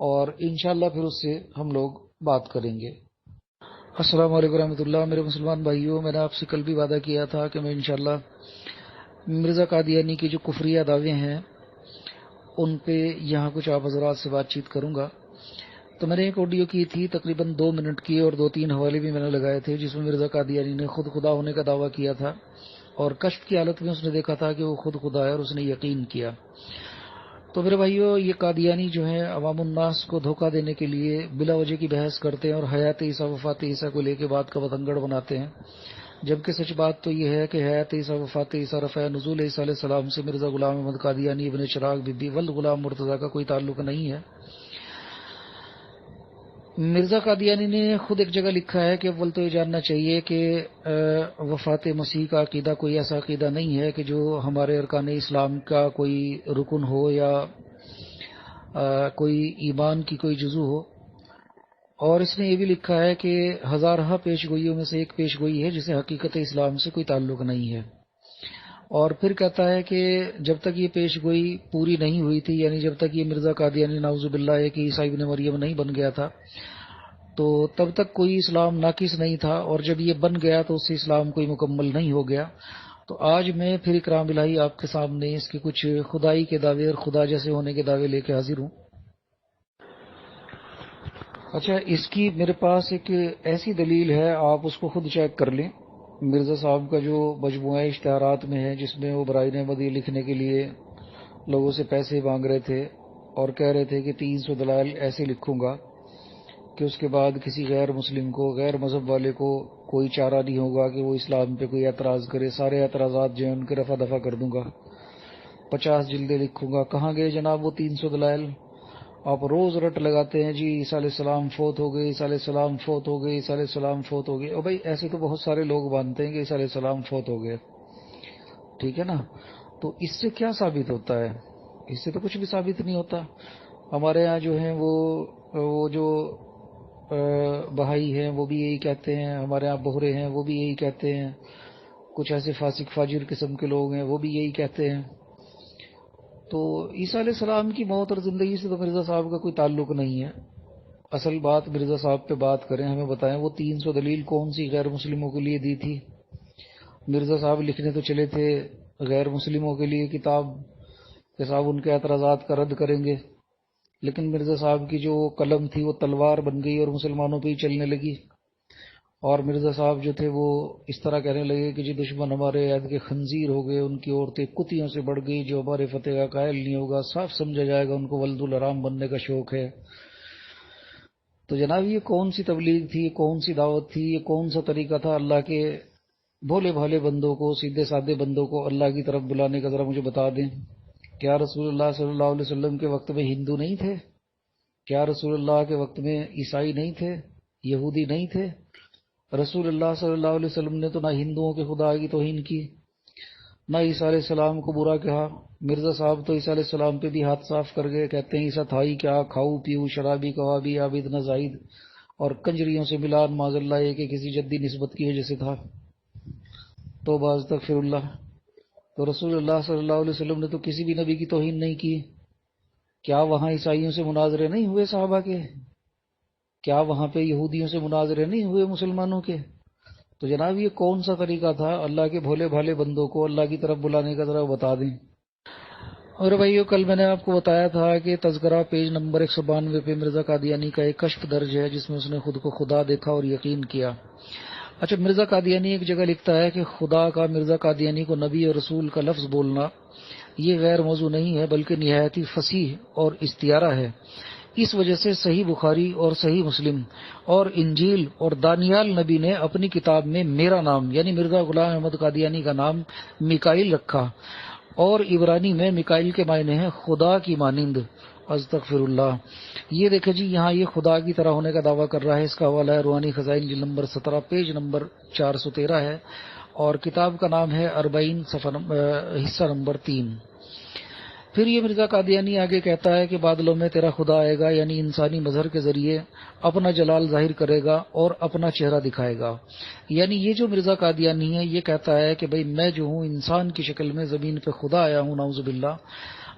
اور انشاءاللہ پھر اس سے ہم لوگ بات کریں گے۔ السلام علیکم ورحمۃ اللہ۔ میرے مسلمان بھائیوں، میں نے آپ سے کل بھی وعدہ کیا تھا کہ میں انشاءاللہ مرزا قادیانی کی جو کفریہ دعوے ہیں ان پہ یہاں کچھ آپ حضرات سے بات چیت کروں گا۔ تو میں نے ایک آڈیو کی تھی تقریباً 2 منٹ کی، اور 2-3 حوالے بھی میں نے لگائے تھے، جس میں مرزا قادیانی نے خود خدا ہونے کا دعویٰ کیا تھا، اور کشف کی حالت میں اس نے دیکھا تھا کہ وہ خود خدا ہے، اور اس نے یقین کیا۔ تو میرے بھائیو، یہ قادیانی جو ہیں عوام الناس کو دھوکہ دینے کے لیے بلا وجہ کی بحث کرتے ہیں، اور حیات عیسیٰ وفات عیسیٰ کو لے کے بات کا بتنگڑ بناتے ہیں، جبکہ سچ بات تو یہ ہے کہ حیات عیسیٰ وفات عیسیٰ رفع نزول عیسیٰ علیہ السلام سے مرزا غلام احمد قادیانی ابن چراغ بی بی ولد غلام مرتضیٰ کا کوئی تعلق نہیں ہے۔ مرزا قادیانی نے خود ایک جگہ لکھا ہے کہ اول تو یہ جاننا چاہیے کہ وفات مسیح کا عقیدہ کوئی ایسا عقیدہ نہیں ہے کہ جو ہمارے ارکان اسلام کا کوئی رکن ہو یا کوئی ایمان کی کوئی جزو ہو، اور اس نے یہ بھی لکھا ہے کہ ہزارہ پیش گوئیوں میں سے ایک پیش گوئی ہے جسے حقیقت اسلام سے کوئی تعلق نہیں ہے، اور پھر کہتا ہے کہ جب تک یہ پیش گوئی پوری نہیں ہوئی تھی، یعنی جب تک یہ مرزا قادیانی نعوذ باللہ ہے کہ عیسیٰ ابن مریم نہیں بن گیا تھا، تو تب تک کوئی اسلام ناقص نہیں تھا، اور جب یہ بن گیا تو اس سے اسلام کوئی مکمل نہیں ہو گیا۔ تو آج میں پھر اکرام الہی آپ کے سامنے اس کے کچھ خدائی کے دعوے اور خدا جیسے ہونے کے دعوے لے کے حاضر ہوں۔ اچھا، اس کی میرے پاس ایک ایسی دلیل ہے، آپ اس کو خود چیک کر لیں۔ مرزا صاحب کا جو مجموعہ اشتہارات میں ہے، جس میں وہ برائے احمدی لکھنے کے لیے لوگوں سے پیسے مانگ رہے تھے اور کہہ رہے تھے کہ 300 دلائل ایسے لکھوں گا کہ اس کے بعد کسی غیر مسلم کو، غیر مذہب والے کو کوئی چارہ نہیں ہوگا کہ وہ اسلام پہ کوئی اعتراض کرے، سارے اعتراضات جو ہیں ان کے رفع دفع کر دوں گا، 50 جلدیں لکھوں گا۔ کہاں گئے جناب وہ 300 دلائل؟ آپ روز رٹ لگاتے ہیں جی عیسیٰ علیہ السلام فوت ہو گئے، عیسیٰ علیہ السلام فوت ہو گئے، عیسیٰ علیہ السلام فوت ہو گئے۔ اور بھائی ایسے تو بہت سارے لوگ مانتے ہیں کہ عیسیٰ علیہ السلام فوت ہو گئے، ٹھیک ہے نا؟ تو اس سے کیا ثابت ہوتا ہے؟ اس سے تو کچھ بھی ثابت نہیں ہوتا۔ ہمارے ہاں جو ہیں وہ جو بہائی ہیں وہ بھی یہی کہتے ہیں، ہمارے ہاں بہرے ہیں وہ بھی یہی کہتے ہیں، کچھ ایسے فاسق فاجر قسم کے لوگ ہیں وہ بھی یہی کہتے ہیں۔ تو عیسیٰ علیہ السلام کی موت اور زندگی سے تو مرزا صاحب کا کوئی تعلق نہیں ہے۔ اصل بات مرزا صاحب پہ بات کریں، ہمیں بتائیں وہ 300 دلیل کون سی غیر مسلموں کے لیے دی تھی؟ مرزا صاحب لکھنے تو چلے تھے غیر مسلموں کے لیے کتاب کہ صاحب ان کے اعتراضات کا رد کریں گے، لیکن مرزا صاحب کی جو قلم تھی وہ تلوار بن گئی اور مسلمانوں پہ ہی چلنے لگی، اور مرزا صاحب جو تھے وہ اس طرح کہنے لگے کہ جی دشمن ہمارے عہد کے خنزیر ہو گئے، ان کی عورتیں کتیوں سے بڑھ گئی، جو ہمارے فتح کا قائل نہیں ہوگا صاف سمجھا جائے گا ان کو ولد الحرام بننے کا شوق ہے۔ تو جناب یہ کون سی تبلیغ تھی، یہ کون سی دعوت تھی، یہ کون سا طریقہ تھا اللہ کے بھولے بھالے بندوں کو، سیدھے سادے بندوں کو اللہ کی طرف بلانے کا؟ ذرا مجھے بتا دیں، کیا رسول اللہ صلی اللہ علیہ وسلم کے وقت میں ہندو نہیں تھے؟ کیا رسول اللہ کے وقت میں عیسائی نہیں تھے، یہودی نہیں تھے؟ رسول اللہ صلی اللہ علیہ وسلم نے تو نہ ہندوؤں کے خدا کی توہین کی، نہ عیسیٰ علیہ السلام کو برا کہا۔ مرزا صاحب تو عیسیٰ علیہ السلام پہ بھی ہاتھ صاف کر گئے، کہتے ہیں عیسیٰ تھا ہی کیا، کھاؤ پیو شرابی کبابی عابد نہ زاہد، اور کنجریوں سے ملان معاذ اللہ یہ کہ کسی جدی نسبت کی وجہ سے تھا۔ توبہ استغفر اللہ۔ تو رسول اللہ صلی اللہ علیہ وسلم نے تو کسی بھی نبی کی توہین نہیں کی۔ کیا وہاں عیسائیوں سے مناظرے نہیں ہوئے صحابہ کے؟ کیا وہاں پہ یہودیوں سے مناظرے نہیں ہوئے مسلمانوں کے؟ تو جناب یہ کون سا طریقہ تھا اللہ کے بھولے بھالے بندوں کو اللہ کی طرف بلانے کا؟ ذرا بتا دیں۔ اور بھائیو کل میں نے آپ کو بتایا تھا کہ تذکرہ پیج نمبر 192 پہ مرزا قادیانی کا ایک کشف درج ہے جس میں اس نے خود کو خدا دیکھا اور یقین کیا۔ اچھا، مرزا قادیانی ایک جگہ لکھتا ہے کہ خدا کا مرزا قادیانی کو نبی اور رسول کا لفظ بولنا یہ غیر موضوع نہیں ہے بلکہ نہایت ہی فصیح اور استعارہ ہے۔ اس وجہ سے صحیح بخاری اور صحیح مسلم اور انجیل اور دانیال نبی نے اپنی کتاب میں میرا نام یعنی مرزا غلام احمد قادیانی کا نام میکائیل رکھا، اور عبرانی میں میکائیل کے معنی ہیں خدا کی مانند، استغفر اللہ۔ یہ دیکھیں جی یہاں یہ خدا کی طرح ہونے کا دعویٰ کر رہا ہے۔ اس کا حوالہ ہے روحانی خزائن جلد نمبر 17 پیج نمبر 413 ہے، اور کتاب کا نام ہے 40 حصہ نمبر 3۔ پھر یہ مرزا قادیانی آگے کہتا ہے کہ بادلوں میں تیرا خدا آئے گا، یعنی انسانی مظہر کے ذریعے اپنا جلال ظاہر کرے گا اور اپنا چہرہ دکھائے گا۔ یعنی یہ جو مرزا قادیانی ہے یہ کہتا ہے کہ بھئی میں جو ہوں انسان کی شکل میں زمین پہ خدا آیا ہوں، نعوذ باللہ،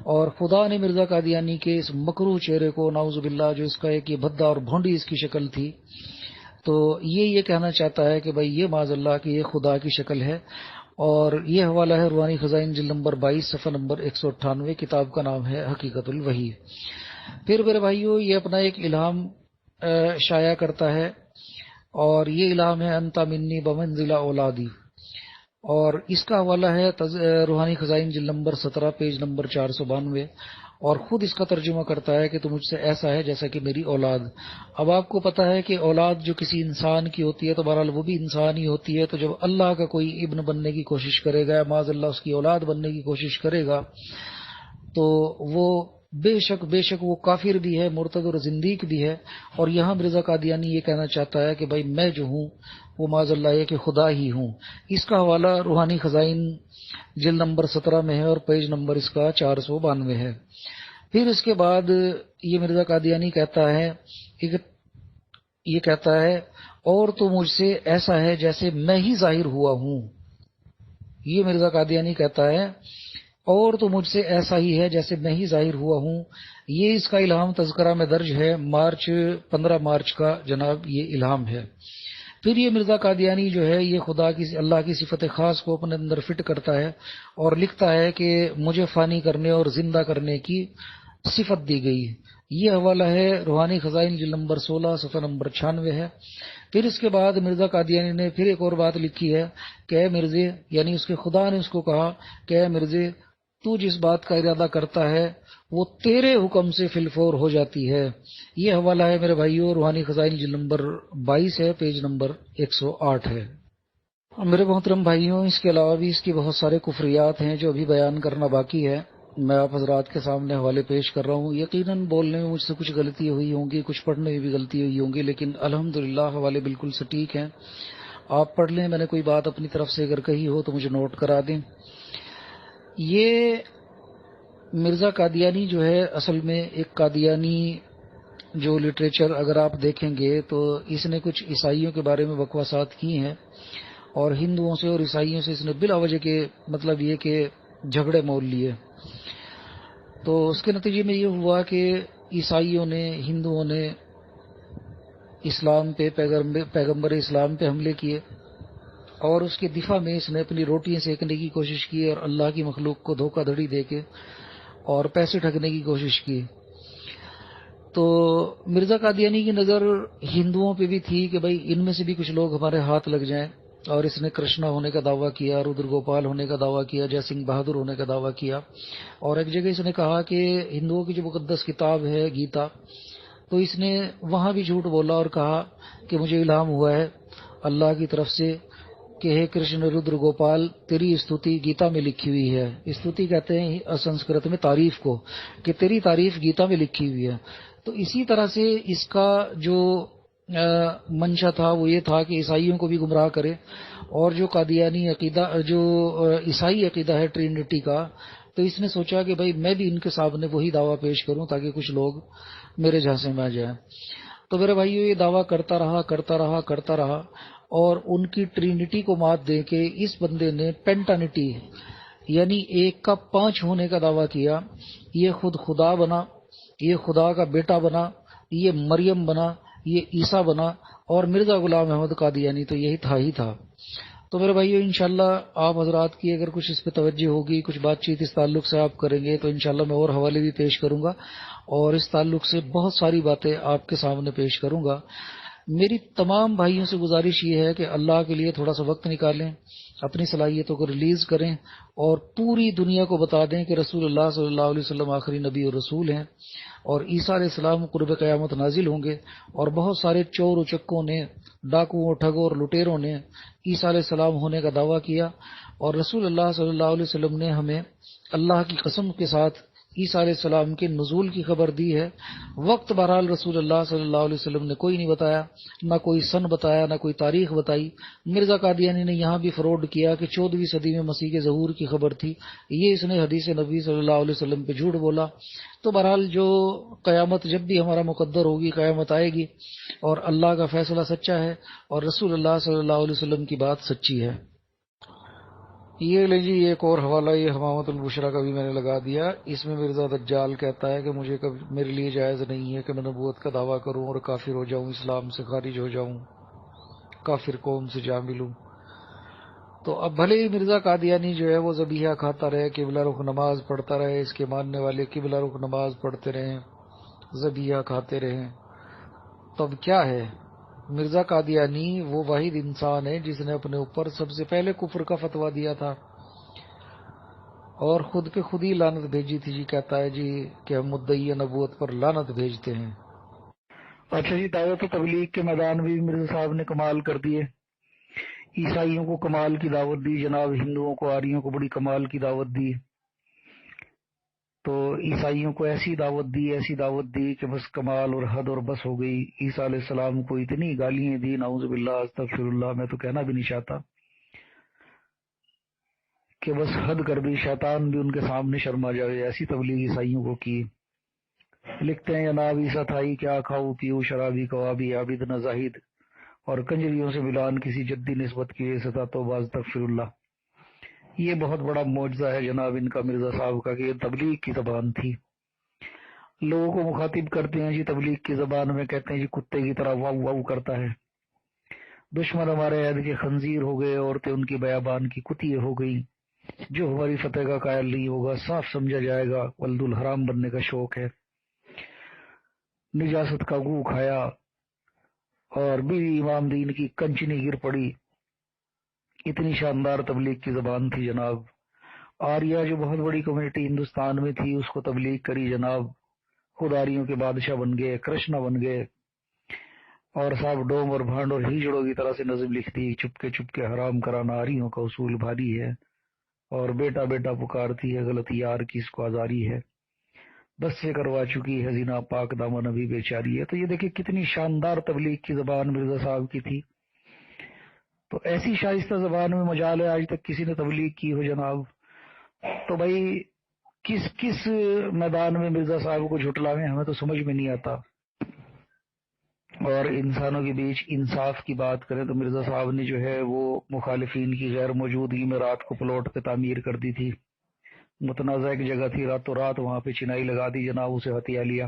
اور خدا نے مرزا قادیانی کے اس مکروہ چہرے کو، نعوذ باللہ، جو اس کا ایک یہ بھدا اور بھونڈی اس کی شکل تھی، تو یہ کہنا چاہتا ہے کہ بھائی یہ معاذ اللہ کہ یہ خدا کی شکل ہے۔ اور یہ حوالہ ہے روحانی خزائن جلد نمبر 22 صفحہ نمبر 198، کتاب کا نام ہے حقیقت الوحی۔ پھر میرے بھائیو یہ اپنا ایک الہام شائع کرتا ہے، اور یہ الہام ہے انت منی بمنزلہ اولادی، اور اس کا حوالہ ہے روحانی خزائن جلد نمبر 17 پیج نمبر 492، اور خود اس کا ترجمہ کرتا ہے کہ تو مجھ سے ایسا ہے جیسا کہ میری اولاد۔ اب آپ کو پتہ ہے کہ اولاد جو کسی انسان کی ہوتی ہے تو بہرحال وہ بھی انسان ہی ہوتی ہے، تو جب اللہ کا کوئی ابن بننے کی کوشش کرے گا، معاذ اللہ اس کی اولاد بننے کی کوشش کرے گا، تو وہ بے شک وہ کافر بھی ہے، مرتد اور زندیق بھی ہے۔ اور یہاں مرزا قادیانی یہ کہنا چاہتا ہے کہ بھائی میں جو ہوں وہ معاذ اللہ یہ کہ خدا ہی ہوں۔ اس کا حوالہ روحانی خزائن جلد نمبر 17 میں ہے، اور پیج نمبر اس کا 492 ہے۔ پھر اس کے بعد یہ مرزا قادیانی کہتا ہے اور تو مجھ سے ایسا ہے جیسے میں ہی ظاہر ہوا ہوں۔ یہ مرزا قادیانی کہتا ہے اور تو مجھ سے ایسا ہی ہے جیسے میں ہی ظاہر ہوا ہوں۔ یہ اس کا الہام تذکرہ میں درج ہے، 15 مارچ کا جناب یہ الہام ہے۔ پھر یہ مرزا قادیانی جو ہے یہ اللہ کی صفت خاص کو اپنے اندر فٹ کرتا ہے، اور لکھتا ہے کہ مجھے فانی کرنے اور زندہ کرنے کی صفت دی گئی۔ یہ حوالہ ہے روحانی خزائن جلد نمبر 16 صفحہ نمبر 96 ہے۔ پھر اس کے بعد مرزا قادیانی نے پھر ایک اور بات لکھی ہے کہ اے مرزے، یعنی اس کے خدا نے اس کو کہا کہ اے مرزے، تو جس بات کا ارادہ کرتا ہے وہ تیرے حکم سے فی الفور ہو جاتی ہے۔ یہ حوالہ ہے میرے بھائیوں روحانی خزائن جلد نمبر 22 ہے، پیج نمبر 108 ہے۔ میرے محترم بھائیوں، اس کے علاوہ بھی اس کی بہت سارے کفریات ہیں جو ابھی بیان کرنا باقی ہے، میں آپ حضرات کے سامنے حوالے پیش کر رہا ہوں۔ یقیناً بولنے میں مجھ سے کچھ غلطی ہوئی ہوں گی، کچھ پڑھنے میں بھی غلطی ہوئی ہوں گی، لیکن الحمدللہ حوالے بالکل سٹیک ہیں۔ آپ پڑھ لیں، میں نے کوئی بات اپنی طرف سے اگر کہی ہو تو مجھے نوٹ کرا دیں۔ یہ مرزا قادیانی جو ہے اصل میں ایک قادیانی جو لٹریچر اگر آپ دیکھیں گے تو اس نے کچھ عیسائیوں کے بارے میں بکواسات کی ہیں، اور ہندوؤں سے اور عیسائیوں سے اس نے بلا وجہ کے مطلب یہ کہ جھگڑے مول لیے۔ تو اس کے نتیجے میں یہ ہوا کہ عیسائیوں نے، ہندوؤں نے اسلام پہ، پیغمبر اسلام پہ حملے کیے، اور اس کے دفاع میں اس نے اپنی روٹیاں سیکنے کی کوشش کی، اور اللہ کی مخلوق کو دھوکہ دھڑی دے کے اور پیسے ٹھگنے کی کوشش کی۔ تو مرزا قادیانی کی نظر ہندوؤں پہ بھی تھی کہ بھائی ان میں سے بھی کچھ لوگ ہمارے ہاتھ لگ جائیں، اور اس نے کرشنا ہونے کا دعویٰ کیا، رودر گوپال ہونے کا دعویٰ کیا، جے سنگھ بہادر ہونے کا دعویٰ کیا، اور ایک جگہ اس نے کہا کہ ہندوؤں کی جو مقدس کتاب ہے گیتا، تو اس نے وہاں بھی جھوٹ بولا اور کہا کہ مجھے الہام ہوا ہے اللہ کی طرف سے کہ ہے کرشن رودر گوپال تیری استوتی گیتا میں لکھی ہوئی ہے۔ استوتی کہتے ہیں سنسکرت میں تعریف کو، کہ تیری تعریف گیتا میں لکھی ہوئی ہے۔ تو اسی طرح سے اس کا جو منشا تھا وہ یہ تھا کہ عیسائیوں کو بھی گمراہ کرے، اور جو قادیانی عقیدہ، جو عیسائی عقیدہ ہے ٹرینٹی کا، تو اس نے سوچا کہ بھائی میں بھی ان کے سامنے وہی دعویٰ پیش کروں تاکہ کچھ لوگ میرے جھانسے میں آ جائیں۔ تو میرے بھائیو یہ دعویٰ کرتا رہا، اور ان کی ٹرینٹی کو مات دے کے اس بندے نے پینٹانٹی یعنی ایک کا 5 ہونے کا دعویٰ کیا۔ یہ خود خدا بنا، یہ خدا کا بیٹا بنا، یہ مریم بنا، یہ عیسیٰ بنا، اور مرزا غلام احمد قادیانی تو یہی تھا۔ تو میرے بھائیو انشاءاللہ آپ حضرات کی اگر کچھ اس پہ توجہ ہوگی، کچھ بات چیت اس تعلق سے آپ کریں گے، تو انشاءاللہ میں اور حوالے بھی پیش کروں گا، اور اس تعلق سے بہت ساری باتیں آپ کے سامنے پیش کروں گا۔ میری تمام بھائیوں سے گزارش یہ ہے کہ اللہ کے لیے تھوڑا سا وقت نکالیں، اپنی صلاحیتوں کو ریلیز کریں، اور پوری دنیا کو بتا دیں کہ رسول اللہ صلی اللہ علیہ وسلم آخری نبی اور رسول ہیں، اور عیسیٰ علیہ السلام قرب قیامت نازل ہوں گے، اور بہت سارے چور و چکوں نے، ڈاکوؤں، ٹھگوں اور لٹیروں نے عیسیٰ علیہ السلام ہونے کا دعویٰ کیا، اور رسول اللہ صلی اللہ علیہ وسلم نے ہمیں اللہ کی قسم کے ساتھ عیسیٰ علیہ السلام کے نزول کی خبر دی ہے۔ وقت بہرحال رسول اللہ صلی اللہ علیہ وسلم نے کوئی نہیں بتایا، نہ کوئی سن بتایا، نہ کوئی تاریخ بتائی۔ مرزا قادیانی نے یہاں بھی فراڈ کیا کہ 14ویں صدی میں مسیح کے ظہور کی خبر تھی، یہ اس نے حدیث نبی صلی اللہ علیہ وسلم پہ جھوٹ بولا۔ تو بہرحال جو قیامت جب بھی ہمارا مقدر ہوگی، قیامت آئے گی، اور اللہ کا فیصلہ سچا ہے، اور رسول اللہ صلی اللہ علیہ وسلم کی بات سچی ہے۔ یہ لے جی ایک اور حوالہ، یہ حمامت البشرا کا بھی میں نے لگا دیا۔ اس میں مرزا دجال کہتا ہے کہ مجھے کبھی میرے لیے جائز نہیں ہے کہ میں نبوت کا دعویٰ کروں اور کافر ہو جاؤں، اسلام سے خارج ہو جاؤں، کافر قوم سے جا ملوں۔ تو اب بھلے ہی مرزا قادیانی جو ہے وہ ذبیحہ کھاتا رہے، قبلہ رخ نماز پڑھتا رہے، اس کے ماننے والے قبلہ رخ نماز پڑھتے رہیں، ذبیحہ کھاتے رہیں، تو اب کیا ہے؟ مرزا قادیانی وہ واحد انسان ہے جس نے اپنے اوپر سب سے پہلے کفر کا فتویٰ دیا تھا اور خود پہ خود ہی لعنت بھیجی تھی۔ جی کہتا ہے جی کہ ہم مدعی نبوت پر لعنت بھیجتے ہیں۔ اچھا جی، دعوت و تبلیغ کے میدان بھی مرزا صاحب نے کمال کر دیے۔ عیسائیوں کو کمال کی دعوت دی جناب، ہندوؤں کو آریوں کو بڑی کمال کی دعوت دی۔ تو عیسائیوں کو ایسی دعوت دی کہ بس کمال اور حد اور بس ہو گئی۔ عیسیٰ علیہ السلام کو اتنی گالیاں دی، نعوذ باللہ استغفر اللہ، میں تو کہنا بھی نہیں چاہتا، کہ بس حد کر دی، شیطان بھی ان کے سامنے شرما جائے، ایسی تبلیغ عیسائیوں کو کی۔ لکھتے ہیں جناب، عیسیٰ تھائی کیا کھاؤ پیو شرابی کوابی عابد نہ زاہد، اور کنجریوں سے ملان کسی جدی نسبت کی ستا تو باز تغفر اللہ۔ یہ بہت بڑا معجزہ ہے جناب ان کا، مرزا صاحب کا، کہ یہ تبلیغ کی زبان تھی۔ لوگوں کو مخاطب کرتے ہیں جی تبلیغ کی زبان میں، کہتے ہیں جی کتے کی طرح واو واو کرتا ہے۔ دشمن ہمارے عہد کے خنزیر ہو گئے، عورتیں ان کی بیابان کی کتیے ہو گئی۔ جو ہماری فتح کا قائل نہیں ہوگا صاف سمجھا جائے گا ولد الحرام بننے کا شوق ہے۔ نجاست کا گو کھایا اور بیوی امام دین کی کنچنی گر پڑی۔ اتنی شاندار تبلیغ کی زبان تھی جناب۔ آریہ جو بہت بڑی کمیونٹی ہندوستان میں تھی، اس کو تبلیغ کری جناب، خود آریوں کے بادشاہ بن گئے، کرشنا بن گئے، اور صاحب ڈوم اور بھانڈ اور ہیجڑوں کی طرح سے نظم لکھ دی، چپ کے حرام کرانا آریوں کا اصول بھاری ہے، اور بیٹا بیٹا پکارتی ہے غلط یار کی اس کو آزاری ہے، بس سے کروا چکی ہے زنا پاک دامن ابھی بیچاری ہے۔ تو یہ دیکھیں کتنی شاندار تبلیغ کی زبان مرزا صاحب کی تھی۔ تو ایسی شائستہ زبان میں مجال ہے آج تک کسی نے تبلیغ کی ہو جناب، تو بھائی کس میدان میں مرزا صاحب کو جھٹلاویں، ہمیں تو سمجھ میں نہیں آتا۔ اور انسانوں کے بیچ انصاف کی بات کریں تو مرزا صاحب نے جو ہے وہ مخالفین کی غیر موجودگی میں رات کو پلاٹ پہ تعمیر کر دی تھی۔ متنازع ایک جگہ تھی، راتوں رات وہاں پہ چنائی لگا دی جناب، اسے ہتھیا لیا۔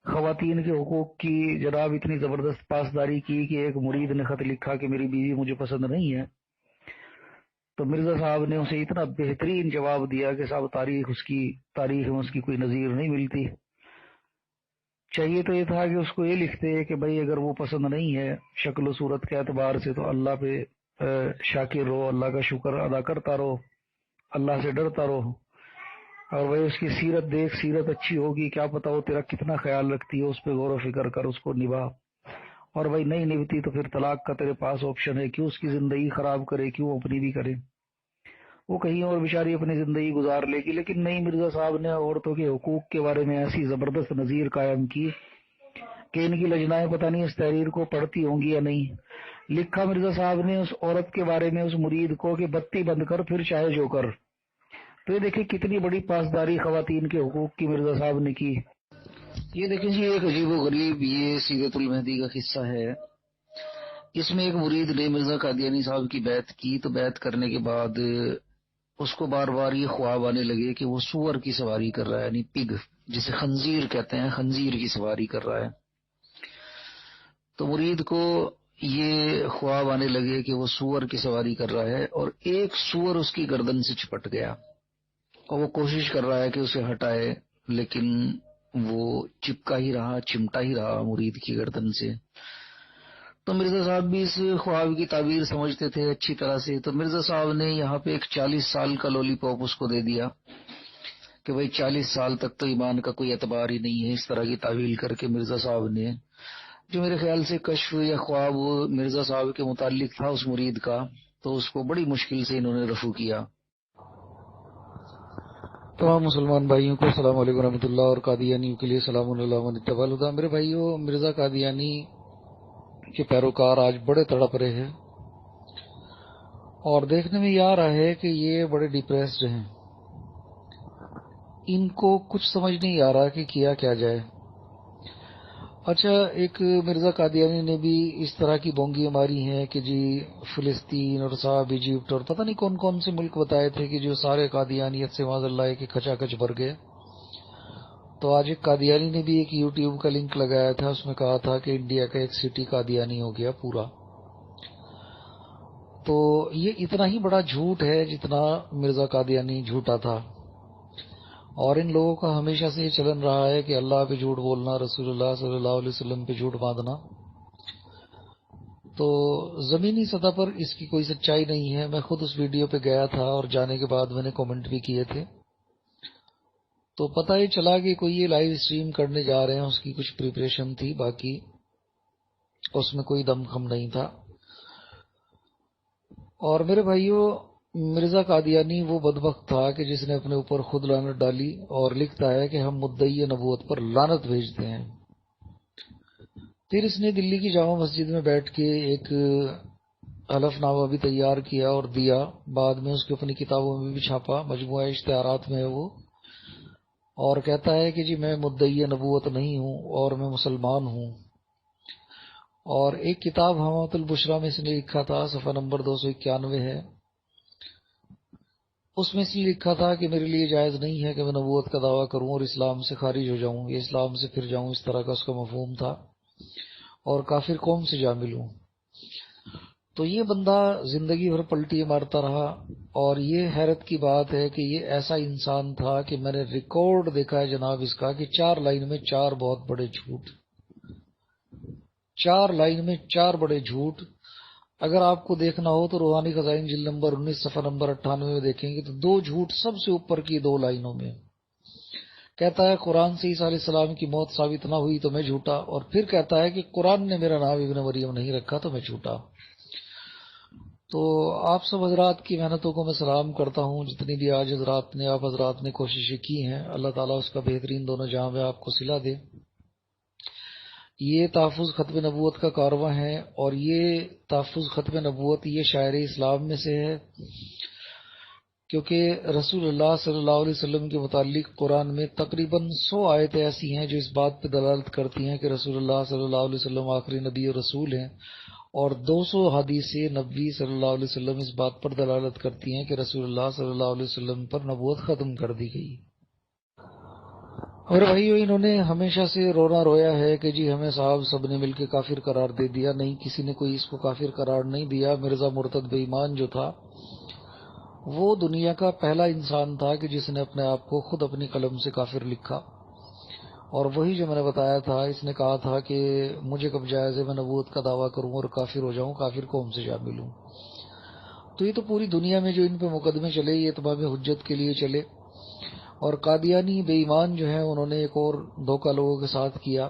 خواتین کے حقوق کی جناب اتنی زبردست پاسداری کی کہ ایک مرید نے خط لکھا کہ میری بیوی مجھے پسند نہیں ہے، تو مرزا صاحب نے اسے اتنا بہترین جواب دیا کہ صاحب تاریخ میں اس کی کوئی نظیر نہیں ملتی۔ چاہیے تو یہ تھا کہ اس کو یہ لکھتے کہ بھائی اگر وہ پسند نہیں ہے شکل و صورت کے اعتبار سے تو اللہ پہ شاکر رہو، اللہ کا شکر ادا کرتا رہو، اللہ سے ڈرتا رہو، اور وہ اس کی سیرت دیکھ، سیرت اچھی ہوگی، کیا پتا وہ تیرا کتنا خیال رکھتی ہے، اس پہ غور و فکر کر، اس کو نبھا، اور بھائی نہیں نبھتی تو پھر طلاق کا تیرے پاس آپشن ہے، کیوں اس کی زندگی خراب کرے، کیوں اپنی بھی کرے، وہ کہیں اور بیچاری اپنی زندگی گزار لے گی۔ لیکن نہیں، مرزا صاحب نے عورتوں کے حقوق کے بارے میں ایسی زبردست نظیر قائم کی کہ ان کی لجنائیں پتہ نہیں اس تحریر کو پڑھتی ہوں گی یا نہیں۔ لکھا مرزا صاحب نے اس عورت کے بارے میں اس مرید کو کہ بتی بند کر پھر چاہے جو کر۔ تو یہ دیکھیں کتنی بڑی پاسداری خواتین کے حقوق کی مرزا صاحب نے کی۔ یہ دیکھیں جی ایک عجیب و غریب یہ سیرت المہدی کا قصہ ہے۔ اس میں ایک مرید نے مرزا قادیانی صاحب کی بیعت کی، تو بیعت کرنے کے بعد اس کو بار بار یہ خواب آنے لگے کہ وہ سور کی سواری کر رہا ہے، یعنی پگ جسے خنزیر کہتے ہیں، خنزیر کی سواری کر رہا ہے۔ تو مرید کو یہ خواب آنے لگے کہ وہ سور کی سواری کر رہا ہے، اور ایک سور اس کی گردن سے چپٹ گیا، اور وہ کوشش کر رہا ہے کہ اسے ہٹائے، لیکن وہ چپکا ہی رہا، چمٹا ہی رہا مرید کی گردن سے۔ تو مرزا صاحب بھی اس خواب کی تعبیر سمجھتے تھے اچھی طرح سے، تو مرزا صاحب نے یہاں پہ ایک 40 سال کا لولی پاپ اس کو دے دیا کہ بھائی 40 سال تک تو ایمان کا کوئی اعتبار ہی نہیں ہے۔ اس طرح کی تعویل کر کے مرزا صاحب نے، جو میرے خیال سے کشف یا خواب مرزا صاحب کے متعلق تھا اس مرید کا، تو اس کو بڑی مشکل سے انہوں نے رفع کیا۔ تمام مسلمان بھائیوں کو السلام علیکم ورحمۃ اللہ، اور قادیانیوں کے لیے سلام اللہ من اتبع الہدی۔ میرے بھائیوں، مرزا قادیانی کے پیروکار آج بڑے تڑپ رہے ہیں، اور دیکھنے میں یہ آ رہا ہے کہ یہ بڑے ڈپریسڈ ہیں، ان کو کچھ سمجھ نہیں آ رہا کہ کیا جائے۔ اچھا، ایک مرزا قادیانی نے بھی اس طرح کی بونگیاں ماری ہیں کہ جی فلسطین اور صاحب ایجپٹ اور پتہ نہیں کون کون سے ملک بتائے تھے کہ جو سارے قادیانیت سے معاذ اللہ کے کھچا کھچ بھر گئے. تو آج ایک قادیانی نے بھی ایک یوٹیوب کا لنک لگایا تھا، اس میں کہا تھا کہ انڈیا کا ایک سٹی قادیانی ہو گیا پورا. تو یہ اتنا ہی بڑا جھوٹ ہے جتنا مرزا قادیانی جھوٹا تھا. اور ان لوگوں کا ہمیشہ سے یہ چلن رہا ہے کہ اللہ پہ جھوٹ بولنا، رسول اللہ صلی اللہ علیہ وسلم پہ جھوٹ باندھنا. تو زمینی سطح پر اس کی کوئی سچائی نہیں ہے. میں خود اس ویڈیو پہ گیا تھا اور جانے کے بعد میں نے کامنٹ بھی کیے تھے. تو پتہ ہی چلا کہ کوئی یہ لائیو اسٹریم کرنے جا رہے ہیں، اس کی کچھ پریپریشن تھی، باقی اس میں کوئی دم خم نہیں تھا. اور میرے بھائیوں، مرزا قادیانی وہ بدبخت تھا کہ جس نے اپنے اوپر خود لعنت ڈالی اور لکھتا ہے کہ ہم مدعی نبوت پر لعنت بھیجتے ہیں. پھر اس نے دلی کی جامع مسجد میں بیٹھ کے ایک حلف نامہ بھی تیار کیا اور دیا. بعد میں اس کو اپنی کتابوں میں بھی چھاپا، مجموعہ اشتہارات میں ہے وہ. اور کہتا ہے کہ جی میں مدعی نبوت نہیں ہوں اور میں مسلمان ہوں. اور ایک کتاب حمامۃ البشریٰ میں اس نے لکھا تھا، صفحہ نمبر 291 ہے، اس میں اس نے لکھا تھا کہ میرے لیے جائز نہیں ہے کہ میں نبوت کا دعویٰ کروں اور اسلام سے خارج ہو جاؤں یا اسلام سے پھر جاؤں. اس طرح کا اس کا مفہوم تھا، اور کافر قوم سے جا ملوں. تو یہ بندہ زندگی بھر پلٹی مارتا رہا. اور یہ حیرت کی بات ہے کہ یہ ایسا انسان تھا کہ میں نے ریکارڈ دیکھا ہے جناب اس کا کہ 4 لائن میں 4 بہت بڑے جھوٹ، 4 لائن میں 4 بڑے جھوٹ. اگر آپ کو دیکھنا ہو تو روحانی خزائن جلد نمبر 19 صفحہ نمبر 98 میں دیکھیں گے تو 2 جھوٹ سب سے اوپر کی 2 لائنوں میں. کہتا ہے قرآن سے عیسیٰ علیہ السلام کی موت ثابت نہ ہوئی تو میں جھوٹا، اور پھر کہتا ہے کہ قرآن نے میرا نام ابن مریم نہیں رکھا تو میں جھوٹا. تو آپ سب حضرات کی محنتوں کو میں سلام کرتا ہوں. جتنی بھی آج حضرات نے، آپ حضرات نے کوششیں کی ہیں، اللہ تعالیٰ اس کا بہترین دونوں جہاں میں آپ کو صلہ دے. یہ تحفظ ختم نبوت کا کارواں ہے، اور یہ تحفظ ختم نبوت یہ شاعر اسلام میں سے ہے، کیونکہ رسول اللہ صلی اللہ علیہ وسلم کے متعلق قرآن میں تقریباً 100 آیتیں ایسی ہیں جو اس بات پہ دلالت کرتی ہیں کہ رسول اللہ صلی اللہ علیہ وسلم آخری نبی اور رسول ہیں، اور 200 حدیث نبوی صلی اللہ علیہ وسلم اس بات پر دلالت کرتی ہیں کہ رسول اللہ صلی اللہ علیہ وسلم پر نبوت ختم کر دی گئی. اور بھائیو، انہوں نے ہمیشہ سے رونا رویا ہے کہ جی ہمیں صاحب سب نے مل کے کافر قرار دے دیا. نہیں، کسی نے کوئی اس کو کافر قرار نہیں دیا. مرزا مرتد بے ایمان جو تھا وہ دنیا کا پہلا انسان تھا کہ جس نے اپنے آپ کو خود اپنی قلم سے کافر لکھا. اور وہی جو میں نے بتایا تھا، اس نے کہا تھا کہ مجھے کب جائز ہے میں نبوت کا دعویٰ کروں اور کافر ہو جاؤں، کافر قوم سے جا ملوں. تو یہ تو پوری دنیا میں جو ان پہ مقدمے چلے یہ تمام حجت کے لیے چلے. اور قادیانی بے ایمان جو ہیں انہوں نے ایک اور دھوکہ لوگوں کے ساتھ کیا.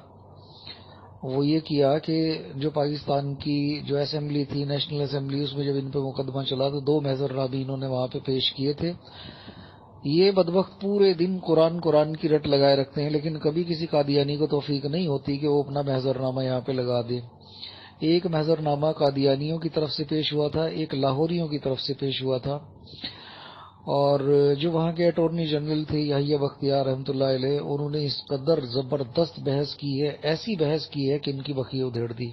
وہ یہ کیا کہ جو پاکستان کی جو اسمبلی تھی، نیشنل اسمبلی، اس میں جب ان پہ مقدمہ چلا تو 2 محضر نامہ انہوں نے وہاں پہ پیش کیے تھے. یہ بدبخت پورے دن قرآن کی رٹ لگائے رکھتے ہیں، لیکن کبھی کسی قادیانی کو توفیق نہیں ہوتی کہ وہ اپنا محضر نامہ یہاں پہ لگا دے. ایک محضر نامہ قادیانیوں کی طرف سے پیش ہوا تھا، ایک لاہوریوں کی طرف سے پیش ہوا تھا. اور جو وہاں کے اٹارنی جنرل تھے یحییٰ بختیار رحمۃ اللہ علیہ، انہوں نے اس قدر زبردست بحث کی ہے، ایسی بحث کی ہے کہ ان کی بخیہ ادھیڑ دی.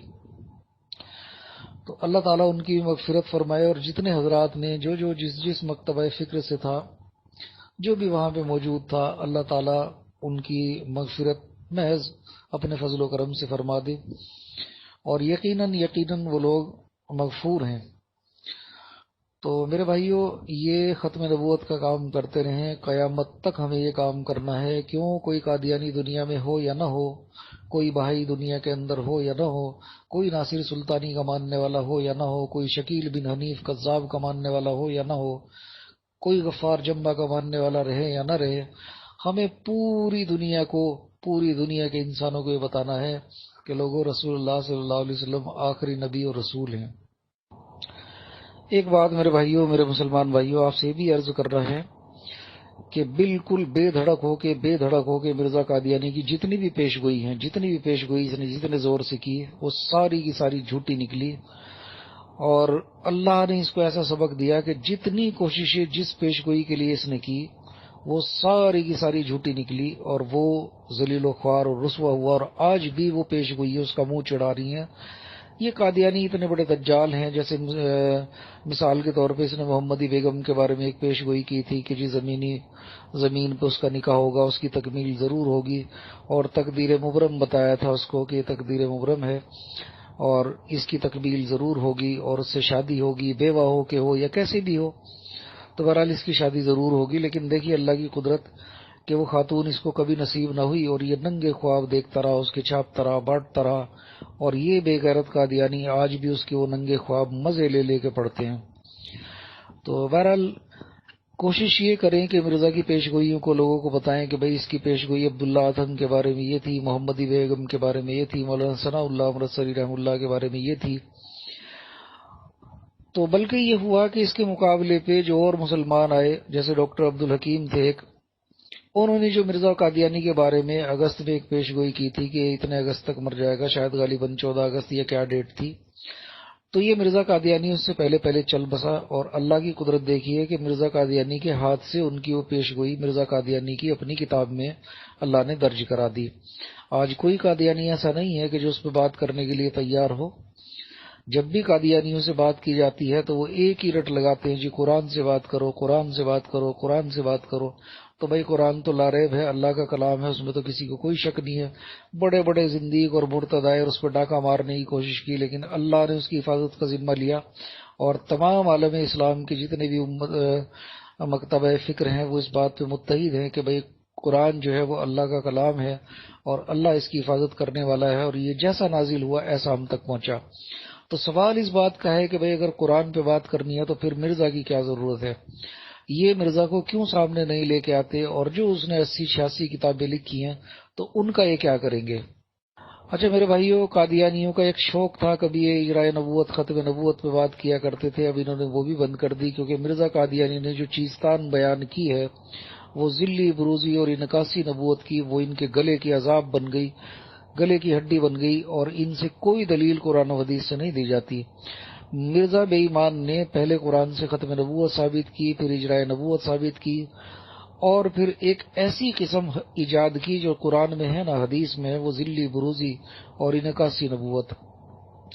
تو اللہ تعالیٰ ان کی مغفرت فرمائے. اور جتنے حضرات نے جو جس مکتبہ فکر سے تھا، جو بھی وہاں پہ موجود تھا، اللہ تعالیٰ ان کی مغفرت محض اپنے فضل و کرم سے فرما دے. اور یقیناً وہ لوگ مغفور ہیں. تو میرے بھائیوں، یہ ختم نبوت کا کام کرتے رہیں، قیامت تک ہمیں یہ کام کرنا ہے. کیوں؟ کوئی قادیانی دنیا میں ہو یا نہ ہو، کوئی بہائی دنیا کے اندر ہو یا نہ ہو، کوئی ناصر سلطانی کا ماننے والا ہو یا نہ ہو، کوئی شکیل بن حنیف قذاب کا ماننے والا ہو یا نہ ہو، کوئی غفار جمبہ کا ماننے والا رہے یا نہ رہے، ہمیں پوری دنیا کے انسانوں کو یہ بتانا ہے کہ لوگوں، رسول اللہ صلی اللہ علیہ وسلم آخری نبی اور رسول ہیں. ایک بات میرے بھائیوں، میرے مسلمان بھائیوں، آپ سے بھی عرض کر رہا ہے کہ بالکل بے دھڑک ہو کے مرزا قادیانی کی جتنی بھی پیش گوئی اس نے جتنے زور سے کی، وہ ساری کی ساری جھوٹی نکلی. اور اللہ نے اس کو ایسا سبق دیا کہ جتنی کوششیں جس پیش گوئی کے لیے اس نے کی، وہ ساری کی ساری جھوٹی نکلی اور وہ ذلیل و خوار اور رسوا ہوا، اور آج بھی وہ پیش گوئی اس کا منہ چڑھا رہی ہیں۔ یہ قادیانی اتنے بڑے دجال ہیں، جیسے مثال کے طور پہ اس نے محمدی بیگم کے بارے میں ایک پیش گوئی کی تھی کہ جی زمین پہ اس کا نکاح ہوگا، اس کی تکمیل ضرور ہوگی، اور تقدیر مبرم بتایا تھا اس کو کہ یہ تقدیر مبرم ہے اور اس کی تکمیل ضرور ہوگی اور اس سے شادی ہوگی، بیوہ ہو کے ہو یا کیسے بھی ہو، تو بہرحال اس کی شادی ضرور ہوگی۔ لیکن دیکھیے اللہ کی قدرت کہ وہ خاتون اس کو کبھی نصیب نہ ہوئی، اور یہ ننگے خواب دیکھتا رہا، اس کے چھاپتا رہا، بانٹتا رہا، اور یہ بے غیرت قادیانی آج بھی اس کے وہ ننگے خواب مزے لے لے کے پڑھتے ہیں۔ تو بہرحال کوشش یہ کریں کہ مرزا کی پیش گوئیوں کو لوگوں کو بتائیں کہ بھئی اس کی پیش گوئی عبداللہ ادھم کے بارے میں یہ تھی، محمدی بیگم کے بارے میں یہ تھی، مولانا ثناء اللہ امرتسری رحمہ اللہ کے بارے میں یہ تھی۔ تو بلکہ یہ ہوا کہ اس کے مقابلے پہ جو اور مسلمان آئے، جیسے ڈاکٹر عبدالحکیم تھے ایک، انہوں نے جو مرزا قادیانی کے بارے میں اگست میں ایک پیش گوئی کی تھی کہ اتنے اگست تک مر جائے گا، شاید غالباً 14 اگست یا کیا ڈیٹ تھی، تو یہ مرزا قادیانی اس سے پہلے چل بسا، اور اللہ کی قدرت دیکھیے کہ مرزا قادیانی کے ہاتھ سے ان کی وہ پیش گوئی مرزا قادیانی کی اپنی کتاب میں اللہ نے درج کرا دی۔ آج کوئی قادیانی ایسا نہیں ہے کہ جو اس پہ بات کرنے کے لیے تیار ہو۔ جب بھی قادیانیوں سے بات کی جاتی ہے تو وہ ایک ہی رٹ لگاتے ہیں، جی قرآن سے بات کرو، قرآن سے بات کرو، قرآن سے بات کرو۔ تو بھائی قرآن تو لاریب ہے، اللہ کا کلام ہے، اس میں تو کسی کو کوئی شک نہیں ہے۔ بڑے بڑے زندیق اور مرتد آئے اور اس پہ ڈاکہ مارنے کی کوشش کی، لیکن اللہ نے اس کی حفاظت کا ذمہ لیا، اور تمام عالم اسلام کے جتنے بھی مکتبہ فکر ہیں وہ اس بات پہ متحد ہیں کہ بھائی قرآن جو ہے وہ اللہ کا کلام ہے اور اللہ اس کی حفاظت کرنے والا ہے، اور یہ جیسا نازل ہوا ایسا ہم تک پہنچا۔ تو سوال اس بات کا ہے کہ بھئی اگر قرآن پہ بات کرنی ہے تو پھر مرزا کی کیا ضرورت ہے؟ یہ مرزا کو کیوں سامنے نہیں لے کے آتے، اور جو اس نے 80-86 کتابیں لکھی ہیں تو ان کا یہ کیا کریں گے؟ اچھا میرے بھائیوں، قادیانیوں کا ایک شوق تھا، کبھی یہ اجرائے نبوت، ختم نبوت پہ بات کیا کرتے تھے، اب انہوں نے وہ بھی بند کر دی، کیونکہ مرزا قادیانی نے جو چیزتان بیان کی ہے وہ ذلی بروزی اور انعکاسی نبوت کی، وہ ان کے گلے کی عذاب بن گئی، گلے کی ہڈی بن گئی، اور ان سے کوئی دلیل قرآن و حدیث سے نہیں دی جاتی۔ مرزا بے ایمان نے پہلے قرآن سے ختم نبوت ثابت کی، پھر اجرائے نبوت ثابت کی، اور پھر ایک ایسی قسم ایجاد کی جو قرآن میں ہے نہ حدیث میں ہے، وہ ذلی بروزی اور انعکاسی نبوت۔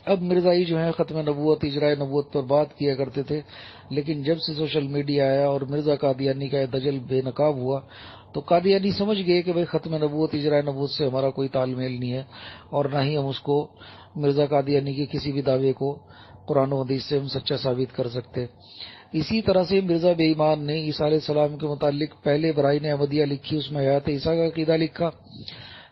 اب مرزائی جو ہے ختم نبوت، اجرائے نبوت پر بات کیا کرتے تھے، لیکن جب سے سوشل میڈیا آیا اور مرزا قادیانی کا دجل بے نقاب ہوا تو قادیانی سمجھ گئے کہ بھئی ختم نبوت، اجرائے نبوت سے ہمارا کوئی تال میل نہیں ہے، اور نہ ہی ہم اس کو مرزا قادیانی کے کسی بھی دعوے کو قرآن و حدیث سے ہم سچا ثابت کر سکتے۔ اسی طرح سے مرزا بے ایمان نے عیسیٰ علیہ السلام کے متعلق پہلے برائن احمدیہ لکھی، اس میں حیات عیسیٰ کا عقیدہ لکھا۔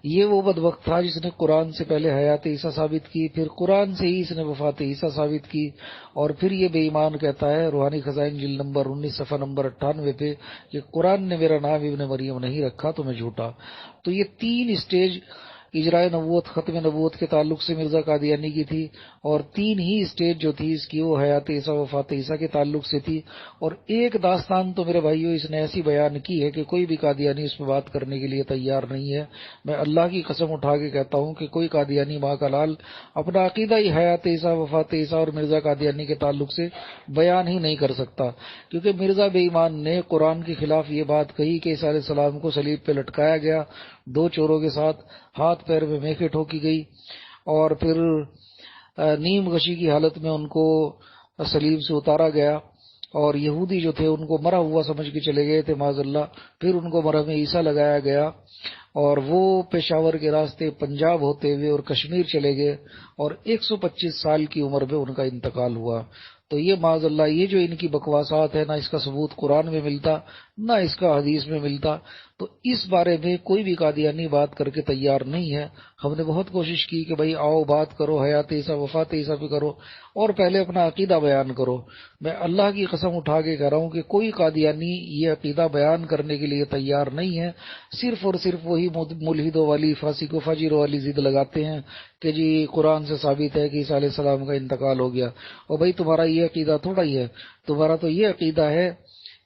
یہ وہ بدبخت تھا جس نے قرآن سے پہلے حیات عیسیٰ ثابت کی، پھر قرآن سے ہی اس نے وفات عیسیٰ ثابت کی، اور پھر یہ بے ایمان کہتا ہے روحانی خزائن جلد نمبر 19 صفحہ نمبر 98 پہ کہ قرآن نے میرا نام ابن مریم نہیں رکھا تو میں جھوٹا۔ تو یہ 3 اسٹیج اجرائے نبوت، ختم نبوت کے تعلق سے مرزا قادیانی کی تھی، اور 3 ہی اسٹیج جو تھی اس کی وہ حیات عیسیٰ، وفات عیسیٰ کے تعلق سے تھی۔ اور ایک داستان تو میرے بھائیوں اس نے ایسی بیان کی ہے کہ کوئی بھی قادیانی اس پہ بات کرنے کے لیے تیار نہیں ہے۔ میں اللہ کی قسم اٹھا کے کہتا ہوں کہ کوئی قادیانی ماں کا لال اپنا عقیدہ ہی حیات عیسیٰ، وفات عیسیٰ اور مرزا قادیانی کے تعلق سے بیان ہی نہیں کر سکتا، کیونکہ مرزا بے ایمان نے قرآن کے خلاف یہ بات کہی کہ عیسیٰ علیہ السلام کو صلیب پہ لٹکایا گیا 2 چوروں کے ساتھ، ہاتھ پیر میں میخیں ٹھوکی گئی، اور پھر نیم غشی کی حالت میں ان کو صلیب سے اتارا گیا، اور یہودی جو تھے ان کو مرا ہوا سمجھ کے چلے گئے تھے معاذ اللہ، پھر ان کو مرہم عیسیٰ لگایا گیا، اور وہ پشاور کے راستے پنجاب ہوتے ہوئے اور کشمیر چلے گئے، اور 125 سال کی عمر میں ان کا انتقال ہوا۔ تو یہ معاذ اللہ یہ جو ان کی بکواسات ہے، نہ اس کا ثبوت قرآن میں ملتا نہ اس کا حدیث میں ملتا، تو اس بارے میں کوئی بھی قادیانی بات کر کے تیار نہیں ہے۔ ہم نے بہت کوشش کی کہ بھئی آؤ بات کرو، حیات عیسیٰ، وفات عیسیٰ پہ کرو، اور پہلے اپنا عقیدہ بیان کرو۔ میں اللہ کی قسم اٹھا کے کہہ رہا ہوں کہ کوئی قادیانی یہ عقیدہ بیان کرنے کے لیے تیار نہیں ہے، صرف اور صرف وہی ملحدوں والی، فاسقوں فاجروں والی ضد لگاتے ہیں کہ جی قرآن سے ثابت ہے کہ عیسیٰ علیہ السلام کا انتقال ہو گیا۔ اور بھئی تمہارا یہ عقیدہ تھوڑا ہی ہے، تمہارا تو یہ عقیدہ ہے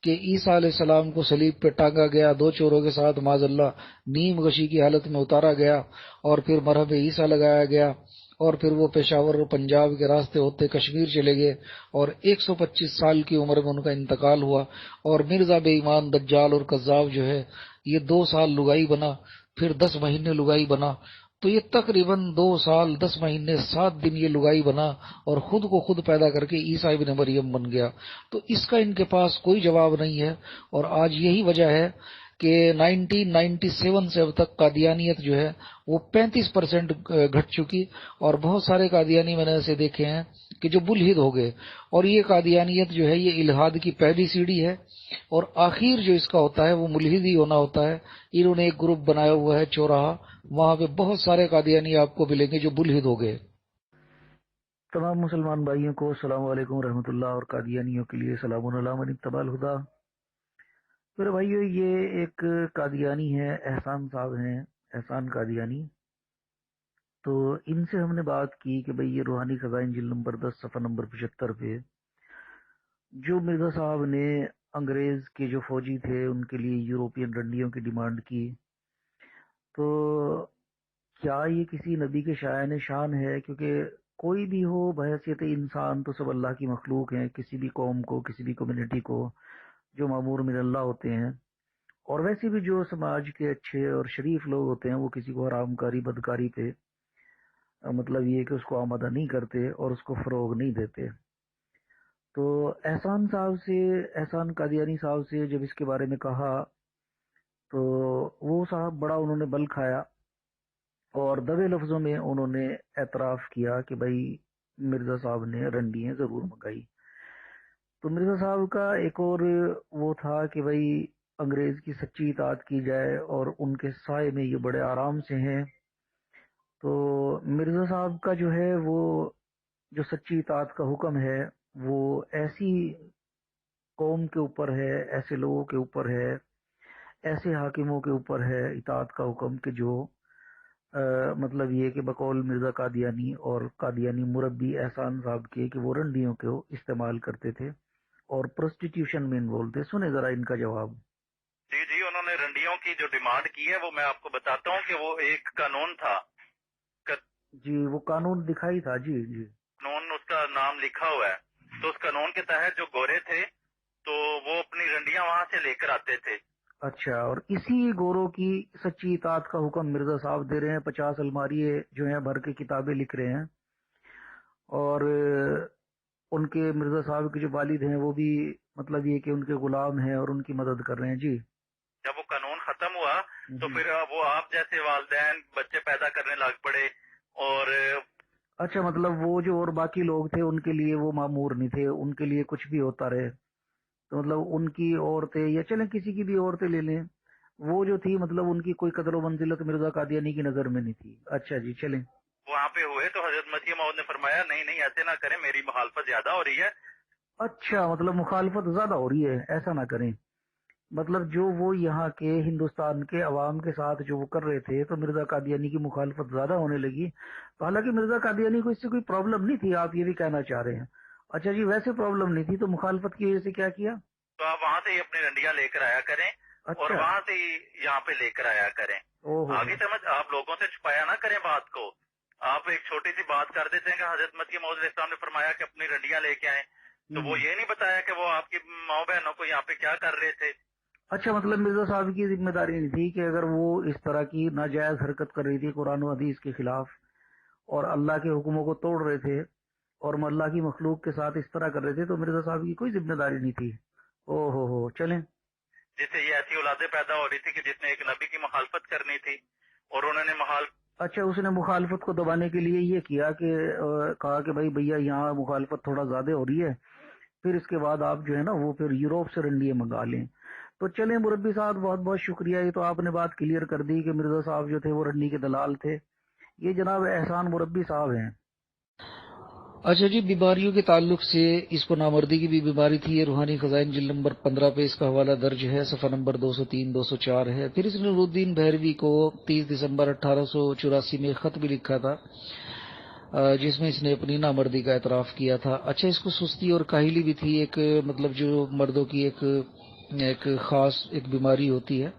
کہ عیسیٰ علیہ السلام کو صلیب پہ ٹانگا گیا، 2 چوروں کے ساتھ معاذ اللہ نیم غشی کی حالت میں اتارا گیا، اور پھر مرہم عیسیٰ لگایا گیا، اور پھر وہ پشاور اور پنجاب کے راستے ہوتے کشمیر چلے گئے اور 125 سال کی عمر میں ان کا انتقال ہوا۔ اور مرزا بے ایمان دجال اور کذاب جو ہے یہ 2 سال لگائی بنا، پھر 10 مہینے لگائی بنا، تو یہ تقریباً 2 سال 10 مہینے 7 دن یہ لگائی بنا اور خود کو خود پیدا کر کے عیسیٰ ابن مریم بن گیا۔ تو اس کا ان کے پاس کوئی جواب نہیں ہے، اور آج یہی وجہ ہے کہ 1997 سے اب تک قادیانیت جو ہے وہ 35% گھٹ چکی، اور بہت سارے قادیانی میں نے ایسے دیکھے ہیں کہ جو ملحد ہو گئے، اور یہ قادیانیت جو ہے یہ الحاد کی پہلی سیڑھی ہے، اور آخر جو اس کا ہوتا ہے وہ ملحد ہی ہونا ہوتا ہے۔ انہوں نے ایک گروپ بنایا ہوا ہے چوراہا، وہاں پہ بہت سارے قادیانی آپ کو ملیں گے جو ملحد ہو گئے۔ تمام مسلمان بھائیوں کو السلام علیکم ورحمۃ اللہ، اور قادیانیوں کے لیے سلام علی من اتبع الہدی۔ میرے بھائیو، یہ ایک قادیانی ہے، احسان صاحب ہیں، احسان قادیانی۔ تو ان سے ہم نے بات کی کہ بھئی یہ روحانی خزائن جلد نمبر 10 صفحہ نمبر 75 پہ جو مرزا صاحب نے انگریز کے جو فوجی تھے ان کے لیے یوروپین رنڈیوں کی ڈیمانڈ کی، تو کیا یہ کسی نبی کے شایان شان ہے؟ کیونکہ کوئی بھی ہو بحیثیت انسان تو سب اللہ کی مخلوق ہیں، کسی بھی قوم کو، کسی بھی کمیونٹی کو جو معمور من اللہ ہوتے ہیں، اور ویسے بھی جو سماج کے اچھے اور شریف لوگ ہوتے ہیں وہ کسی کو حرام کاری بدکاری پہ مطلب یہ کہ اس کو آمادہ نہیں کرتے اور اس کو فروغ نہیں دیتے۔ تو احسان صاحب سے، احسان قادیانی صاحب سے جب اس کے بارے میں کہا تو وہ صاحب بڑا انہوں نے بل کھایا اور دبے لفظوں میں انہوں نے اعتراف کیا کہ بھائی مرزا صاحب نے رنڈیاں ضرور منگائی۔ تو مرزا صاحب کا ایک اور وہ تھا کہ بھائی انگریز کی سچی اطاعت کی جائے اور ان کے سائے میں یہ بڑے آرام سے ہیں۔ تو مرزا صاحب کا جو ہے وہ جو سچی اطاعت کا حکم ہے وہ ایسی قوم کے اوپر ہے، ایسے لوگوں کے اوپر ہے، ایسے حاکموں کے اوپر ہے اطاعت کا حکم کہ جو مطلب یہ کہ بقول مرزا قادیانی اور قادیانی مربی احسان صاحب کے کہ وہ رنڈیوں کو استعمال کرتے تھے اور پروسٹیٹیوشن میں انوالو تھے۔ سنیں ذرا ان کا جواب۔ جی انہوں نے رنڈیوں کی جو ڈیمانڈ کی ہے وہ میں آپ کو بتاتا ہوں کہ وہ ایک قانون تھا۔ جی وہ قانون دکھائی تھا، جی قانون اس کا نام لکھا ہوا ہے۔ تو اس قانون کے تحت جو گورے تھے تو وہ اپنی رنڈیاں وہاں سے لے کر آتے تھے۔ اچھا، اور اسی گوروں کی سچی اطاعت کا حکم مرزا صاحب دے رہے ہیں، 50 الماری جو ہیں بھر کے کتابیں لکھ رہے ہیں، اور ان کے مرزا صاحب کے جو والد ہیں وہ بھی مطلب یہ کہ ان کے غلام ہیں اور ان کی مدد کر رہے ہیں۔ جی جب وہ قانون ختم ہوا تو پھر وہ آپ جیسے والدین بچے پیدا کرنے لگ پڑے، اور اچھا مطلب وہ جو اور باقی لوگ تھے ان کے لیے وہ معمور نہیں تھے، ان کے لیے کچھ بھی ہوتا رہے، تو مطلب ان کی عورتیں یا چلیں کسی کی بھی عورتیں لے لیں، وہ جو تھی مطلب ان کی کوئی قدر و منزلت مرزا قادیانی کی نظر میں نہیں تھی۔ اچھا جی چلیں۔ وہاں پہ ہوئے تو حضرت مسیح موعود نے فرمایا نہیں ایسے نہ کریں، میری مخالفت زیادہ ہو رہی ہے۔ اچھا مطلب مخالفت زیادہ ہو رہی ہے، ایسا نہ کریں، مطلب جو وہ یہاں کے ہندوستان کے عوام کے ساتھ جو وہ کر رہے تھے تو مرزا قادیانی کی مخالفت زیادہ ہونے لگی، تو حالانکہ مرزا قادیانی کو اس سے کوئی پرابلم نہیں تھی، آپ یہ بھی کہنا چاہ رہے ہیں؟ اچھا جی، ویسے پرابلم نہیں تھی تو مخالفت کی وجہ سے کیا کیا؟ تو آپ وہاں سے ہی اپنی رنڈیاں لے کر آیا کریں اور وہاں سے ہی یہاں پہ لے کر آیا کریں۔ آگے سمجھ، آپ لوگوں سے چھپایا نہ کریں بات کو، آپ ایک چھوٹی سی بات کر دیتے ہیں کہ حضرت مسیح موعود علیہ السلام نے فرمایا کہ اپنی رنڈیاں لے کے آئیں، تو وہ یہ نہیں بتایا کہ وہ آپ کی ماؤں بہنوں کو یہاں پہ کیا کر رہے تھے۔ اچھا مطلب مرزا صاحب کی ذمہ داری نہیں تھی کہ اگر وہ اس طرح کی ناجائز حرکت کر رہی تھی قرآن و حدیث کے خلاف اور اللہ کے حکموں کو توڑ رہے تھے اور اللہ کی مخلوق کے ساتھ اس طرح کر رہے تھے تو مرزا صاحب کی کوئی ذمہ داری نہیں تھی؟ او ہو چلیں۔ جس سے یہ ایسی اولادیں پیدا ہو رہی تھی کہ جس نے ایک نبی کی مخالفت کرنی تھی اور انہوں نے اچھا اس نے مخالفت کو دبانے کے لیے یہ کیا کہ کہا کہ بھائی بھیا یہاں مخالفت تھوڑا زیادہ ہو رہی ہے، پھر اس کے بعد آپ جو ہے نا وہ پھر یوروپ سے رنڈیاں منگا لیں۔ تو چلیں مربی صاحب، بہت بہت شکریہ، یہ تو آپ نے بات کلیئر کر دی کہ مرزا صاحب جو تھے وہ رنڈی کے دلال تھے۔ یہ جناب احسان مربی صاحب ہیں۔ اچھا جی، بیماریوں کے تعلق سے اس کو نامردی کی بھی بیماری تھی، یہ روحانی خزائن جلد نمبر 15 پہ اس کا حوالہ درج ہے، صفحہ نمبر 203 204 ہے۔ پھر اس نے نورالدین بحروی کو 30 دسمبر 1884 میں خط بھی لکھا تھا جس میں اس نے اپنی نامردی کا اعتراف کیا تھا۔ اچھا اس کو سستی اور کاہلی بھی تھی، ایک مطلب جو مردوں کی ایک خاص ایک بیماری ہوتی ہے،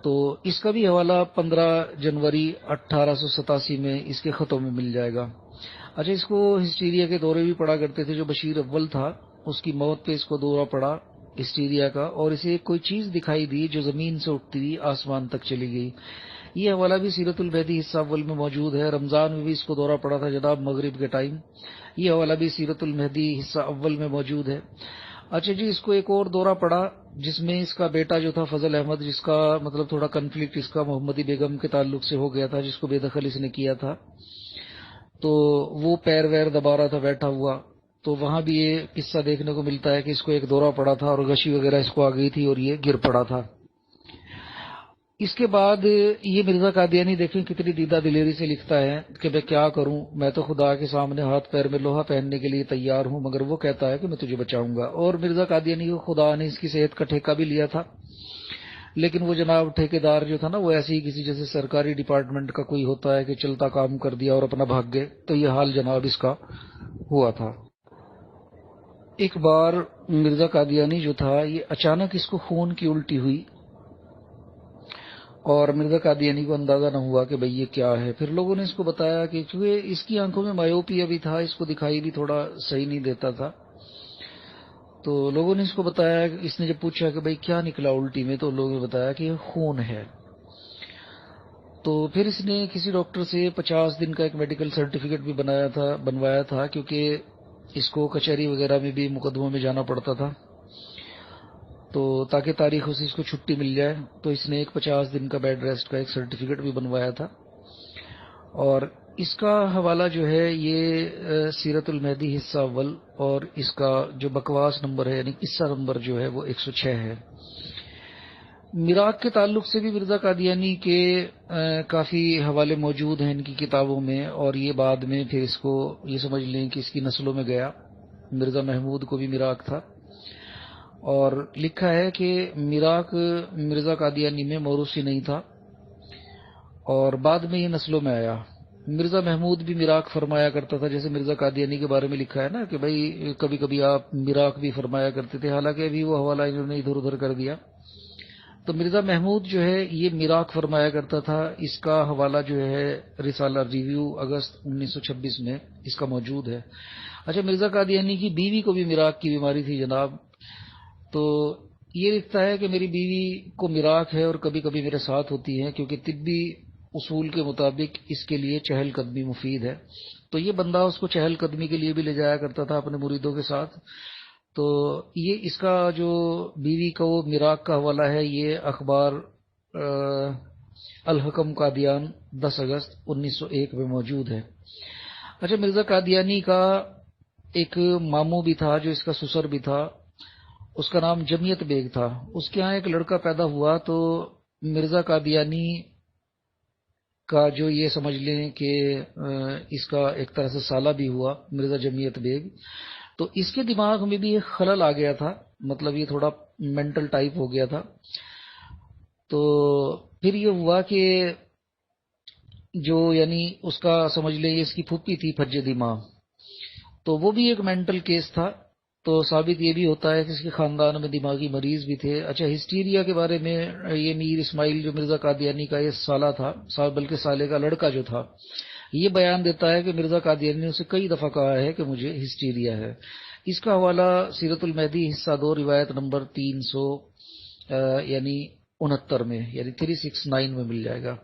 تو اس کا بھی حوالہ 15 جنوری 1887 میں اس کے خطوں میں مل جائے گا۔ اچھا، اس کو ہسٹیریا کے دورے بھی پڑا کرتے تھے۔ جو بشیر اول تھا اس کی موت پہ اس کو دورہ پڑا ہسٹیریا کا، اور اسے کوئی چیز دکھائی دی جو زمین سے اٹھتی ہوئی آسمان تک چلی گئی۔ یہ حوالہ بھی سیرت المہدی حصہ اول میں موجود ہے۔ رمضان میں بھی اس کو دورہ پڑا تھا جناب مغرب کے ٹائم، یہ حوالہ بھی سیرت المہدی حصہ اول میں موجود ہے۔ اچھا جی، اس کو ایک اور دورہ پڑا جس میں اس کا بیٹا جو تھا فضل احمد، جس کا مطلب تھوڑا کنفلکٹ اس کا محمدی بیگم کے تعلق سے ہو گیا تھا، جس کو بے دخل اس نے کیا تھا، تو وہ پیر ویر دبا رہا تھا بیٹھا ہوا، تو وہاں بھی یہ قصہ دیکھنے کو ملتا ہے کہ اس کو ایک دورہ پڑا تھا اور غشی وغیرہ اس کو آ گئی تھی اور یہ گر پڑا تھا۔ اس کے بعد یہ مرزا قادیانی دیکھیں کتنی دیدہ دلیری سے لکھتا ہے کہ میں کیا کروں، میں تو خدا کے سامنے ہاتھ پیر میں لوہا پہننے کے لیے تیار ہوں، مگر وہ کہتا ہے کہ میں تجھے بچاؤں گا۔ اور مرزا قادیانی کو خدا نے اس کی صحت کا ٹھیکہ بھی لیا تھا، لیکن وہ جناب ٹھیکیدار جو تھا نا، وہ ایسے ہی کسی جیسے سرکاری ڈپارٹمنٹ کا کوئی ہوتا ہے کہ چلتا کام کر دیا اور اپنا بھاگ گئے، تو یہ حال جناب اس کا ہوا تھا۔ ایک بار مرزا قادیانی جو تھا، یہ اچانک اس کو خون کی الٹی ہوئی اور مرزا قادیانی کو اندازہ نہ ہوا کہ بھئی یہ کیا ہے۔ پھر لوگوں نے اس کو بتایا کہ کیونکہ اس کی آنکھوں میں مایوپیا بھی تھا، اس کو دکھائی بھی تھوڑا صحیح نہیں دیتا تھا، تو لوگوں نے اس کو بتایا، اس نے جب پوچھا کہ بھئی کیا نکلا الٹی میں، تو لوگوں نے بتایا کہ یہ خون ہے۔ تو پھر اس نے کسی ڈاکٹر سے 50 دن کا ایک میڈیکل سرٹیفکیٹ بھی بنوایا تھا، کیونکہ اس کو کچہری وغیرہ میں بھی مقدموں میں جانا پڑتا تھا، تو تاکہ تاریخوں سے اس کو چھٹی مل جائے، تو اس نے ایک 50 دن کا بیڈ ریسٹ کا ایک سرٹیفکیٹ بھی بنوایا تھا۔ اور اس کا حوالہ جو ہے یہ سیرت المہدی حصہ اول، اور اس کا جو بکواس نمبر ہے یعنی قصہ نمبر جو ہے وہ 106 ہے۔ میراث کے تعلق سے بھی مرزا قادیانی کے کافی حوالے موجود ہیں ان کی کتابوں میں، اور یہ بعد میں پھر اس کو یہ سمجھ لیں کہ اس کی نسلوں میں گیا۔ مرزا محمود کو بھی میراث تھا، اور لکھا ہے کہ میراث مرزا قادیانی میں موروثی نہیں تھا، اور بعد میں یہ نسلوں میں آیا۔ مرزا محمود بھی میراث فرمایا کرتا تھا، جیسے مرزا قادیانی کے بارے میں لکھا ہے نا کہ بھائی کبھی کبھی آپ میراث بھی فرمایا کرتے تھے، حالانکہ ابھی وہ حوالہ انہوں نے ادھر ادھر کر دیا۔ تو مرزا محمود جو ہے یہ میراث فرمایا کرتا تھا، اس کا حوالہ جو ہے رسالہ ریویو اگست 1926 میں اس کا موجود ہے۔ اچھا، مرزا قادیانی کی بیوی کو بھی میراث کی بیماری تھی جناب، تو یہ لکھتا ہے کہ میری بیوی کو میراث ہے اور کبھی کبھی میرے ساتھ ہوتی ہے، کیونکہ طبی اصول کے مطابق اس کے لیے چہل قدمی مفید ہے۔ تو یہ بندہ اس کو چہل قدمی کے لیے بھی لے جایا کرتا تھا اپنے مریدوں کے ساتھ۔ تو یہ اس کا جو بیوی کا وہ میراث کا حوالہ ہے، یہ اخبار الحکم قادیان 10 اگست 1901 میں موجود ہے۔ اچھا، مرزا قادیانی کا ایک ماموں بھی تھا جو اس کا سسر بھی تھا، اس کا نام جمیت بیگ تھا۔ اس کے ہاں ایک لڑکا پیدا ہوا، تو مرزا قادیانی کا جو یہ سمجھ لیں کہ اس کا ایک طرح سے سالہ بھی ہوا مرزا جمیت بیگ، تو اس کے دماغ میں بھی ایک خلل آ گیا تھا، مطلب یہ تھوڑا مینٹل ٹائپ ہو گیا تھا۔ تو پھر یہ ہوا کہ جو یعنی اس کا سمجھ لیں اس کی پھوپھی تھی پھجے دماغ، تو وہ بھی ایک مینٹل کیس تھا، تو ثابت یہ بھی ہوتا ہے کہ اس کے خاندان میں دماغی مریض بھی تھے۔ اچھا، ہسٹیریا کے بارے میں یہ میر اسماعیل جو مرزا قادیانی کا یہ سالہ تھا، بلکہ سالے کا لڑکا جو تھا، یہ بیان دیتا ہے کہ مرزا قادیانی نے اسے کئی دفعہ کہا ہے کہ مجھے ہسٹیریا ہے۔ اس کا حوالہ سیرت المہدی حصہ 2 روایت نمبر 300 یعنی 69 میں یعنی 369 میں مل جائے گا۔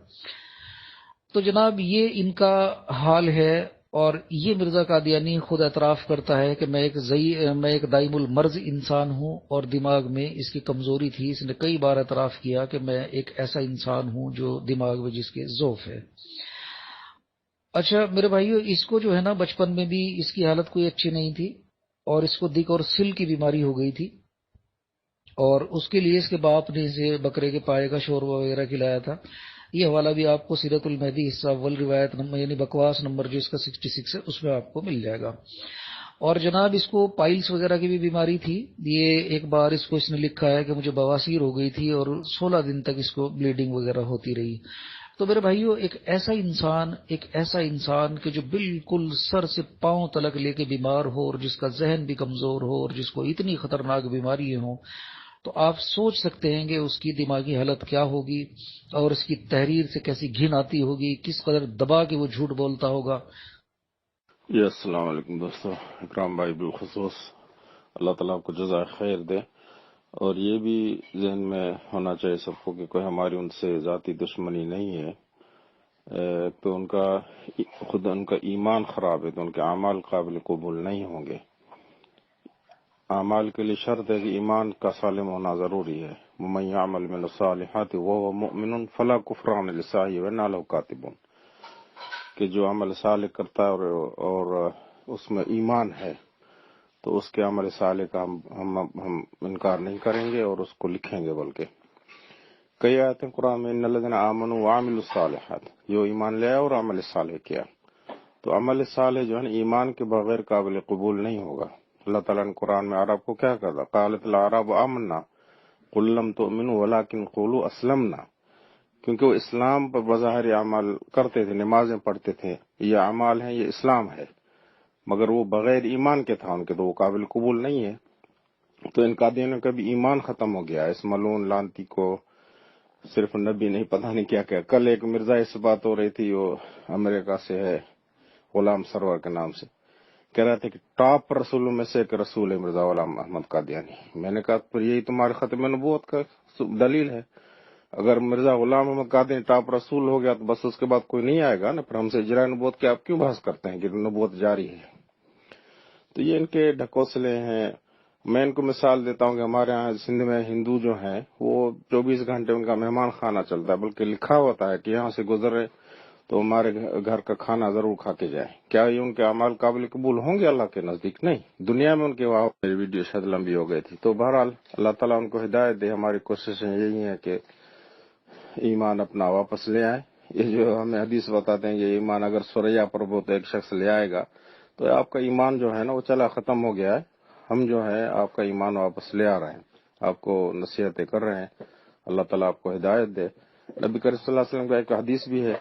تو جناب یہ ان کا حال ہے، اور یہ مرزا قادیانی خود اعتراف کرتا ہے کہ میں ایک دائم المرض انسان ہوں، اور دماغ میں اس کی کمزوری تھی۔ اس نے کئی بار اعتراف کیا کہ میں ایک ایسا انسان ہوں جو دماغ میں جس کے ضعف ہے۔ اچھا میرے بھائیو، اس کو جو ہے نا بچپن میں بھی اس کی حالت کوئی اچھی نہیں تھی، اور اس کو دک اور سل کی بیماری ہو گئی تھی، اور اس کے لیے اس کے باپ نے اسے بکرے کے پائے کا شوربہ وغیرہ کھلایا تھا۔ یہ حوالہ بھی آپ کو سیرت المہدی حصہ اول روایت نمبر یعنی بکواس نمبر جو اس کا 66 ہے اس میں آپ کو مل جائے گا۔ اور جناب اس کو پائلس وغیرہ کی بھی بیماری تھی۔ یہ ایک بار اس کو اس نے لکھا ہے کہ مجھے بواسیر ہو گئی تھی اور 16 دن تک اس کو بلیڈنگ وغیرہ ہوتی رہی۔ تو میرے بھائیو، ایک ایسا انسان کہ جو بالکل سر سے پاؤں تلک لے کے بیمار ہو، اور جس کا ذہن بھی کمزور ہو، اور جس کو اتنی خطرناک بیماری ہوں، تو آپ سوچ سکتے ہیں کہ اس کی دماغی حالت کیا ہوگی اور اس کی تحریر سے کیسی گھن آتی ہوگی، کس قدر دبا کے وہ جھوٹ بولتا ہوگا۔ جی السلام علیکم دوستو، اکرام بھائی بالخصوص اللہ تعالیٰ آپ کو جزائے خیر دے، اور یہ بھی ذہن میں ہونا چاہیے سب کو کہ کوئی ہماری ان سے ذاتی دشمنی نہیں ہے، تو ان کا ایمان خراب ہے تو ان کے اعمال قابل قبول نہیں ہوں گے۔ اعمال کے لیے شرط ہے کہ ایمان کا سالم ہونا ضروری ہے۔ وَمَن يَعْمَلْ مِنَ الصَّالِحَاتِ وَهُوَ مُؤْمِنٌ فَلَا كُفْرَانَ لِسَعْيِهِ وَإِنَّا لَهُ كَاتِبُونَ، کہ جو عمل صالح کرتا ہے اور اس میں ایمان ہے تو اس کے عمل صالح کا ہم انکار نہیں کریں گے اور اس کو لکھیں گے۔ بلکہ کئی آیتیں قرآن میں ان الذین آمنوا وعملوا الصالحات، جو ایمان لے آیا اور عمل صالح کیا، تو عمل صالح جو ہے نا ایمان کے بغیر قابل قبول نہیں ہوگا۔ اللہ تعالیٰ نے قرآن میں عرب کو کیا کہا؟ قالت الاعراب آمنا قل لم تؤمنوا ولکن قولوا اسلمنا، کیونکہ وہ اسلام پر بظاہر اعمال کرتے تھے، نمازیں پڑھتے تھے، یہ اعمال ہیں، یہ اسلام ہے، مگر وہ بغیر ایمان کے تھا ان کے، تو وہ قابل قبول نہیں ہے۔ تو ان قادیانیوں کا بھی ایمان ختم ہو گیا، اس ملعون لانتی کو صرف نبی نہیں پتہ نہیں کیا کیا۔ کل ایک مرزا سے بات ہو رہی تھی، وہ امریکہ سے ہے، غلام سرور کے نام سے، کہہ رہے تھے کہ ٹاپ رسولوں میں سے ایک رسول ہے مرزا غلام احمد قادیانی۔ میں نے کہا پھر یہی تمہارے ختم نبوت کا دلیل ہے، اگر مرزا غلام احمد قادیانی ٹاپ رسول ہو گیا تو بس اس کے بعد کوئی نہیں آئے گا نا، پھر ہم سے اجراء نبوت کے آپ کیوں بحث کرتے ہیں کہ نبوت جاری ہے؟ تو یہ ان کے ڈھکوسلے ہیں۔ میں ان کو مثال دیتا ہوں کہ ہمارے ہاں سندھ میں ہندو جو ہیں وہ 24 گھنٹے ان کا مہمان خانہ چلتا ہے، بلکہ لکھا ہوتا ہے کہ یہاں سے گزرے تو ہمارے گھر کا کھانا ضرور کھا کے جائے۔ کیا یہ ان کے اعمال قابل قبول ہوں گے اللہ کے نزدیک؟ نہیں، دنیا میں ان کے وہاں میری ویڈیو شاید لمبی ہو گئی تھی۔ تو بہرحال اللہ تعالیٰ ان کو ہدایت دے، ہماری کوششیں یہی ہیں کہ ایمان اپنا واپس لے آئے۔ یہ جو ہمیں حدیث بتاتے ہیں یہ ایمان اگر سوریا پر ہو تو ایک شخص لے آئے گا، تو آپ کا ایمان جو ہے نا وہ چلا ختم ہو گیا ہے، ہم جو ہے آپ کا ایمان واپس لے آ رہے ہیں، آپ کو نصیحتیں کر رہے ہیں، اللہ تعالیٰ آپ کو ہدایت دے۔ نبی کریم صلی اللہ علیہ وسلم کا ایک حدیث بھی ہے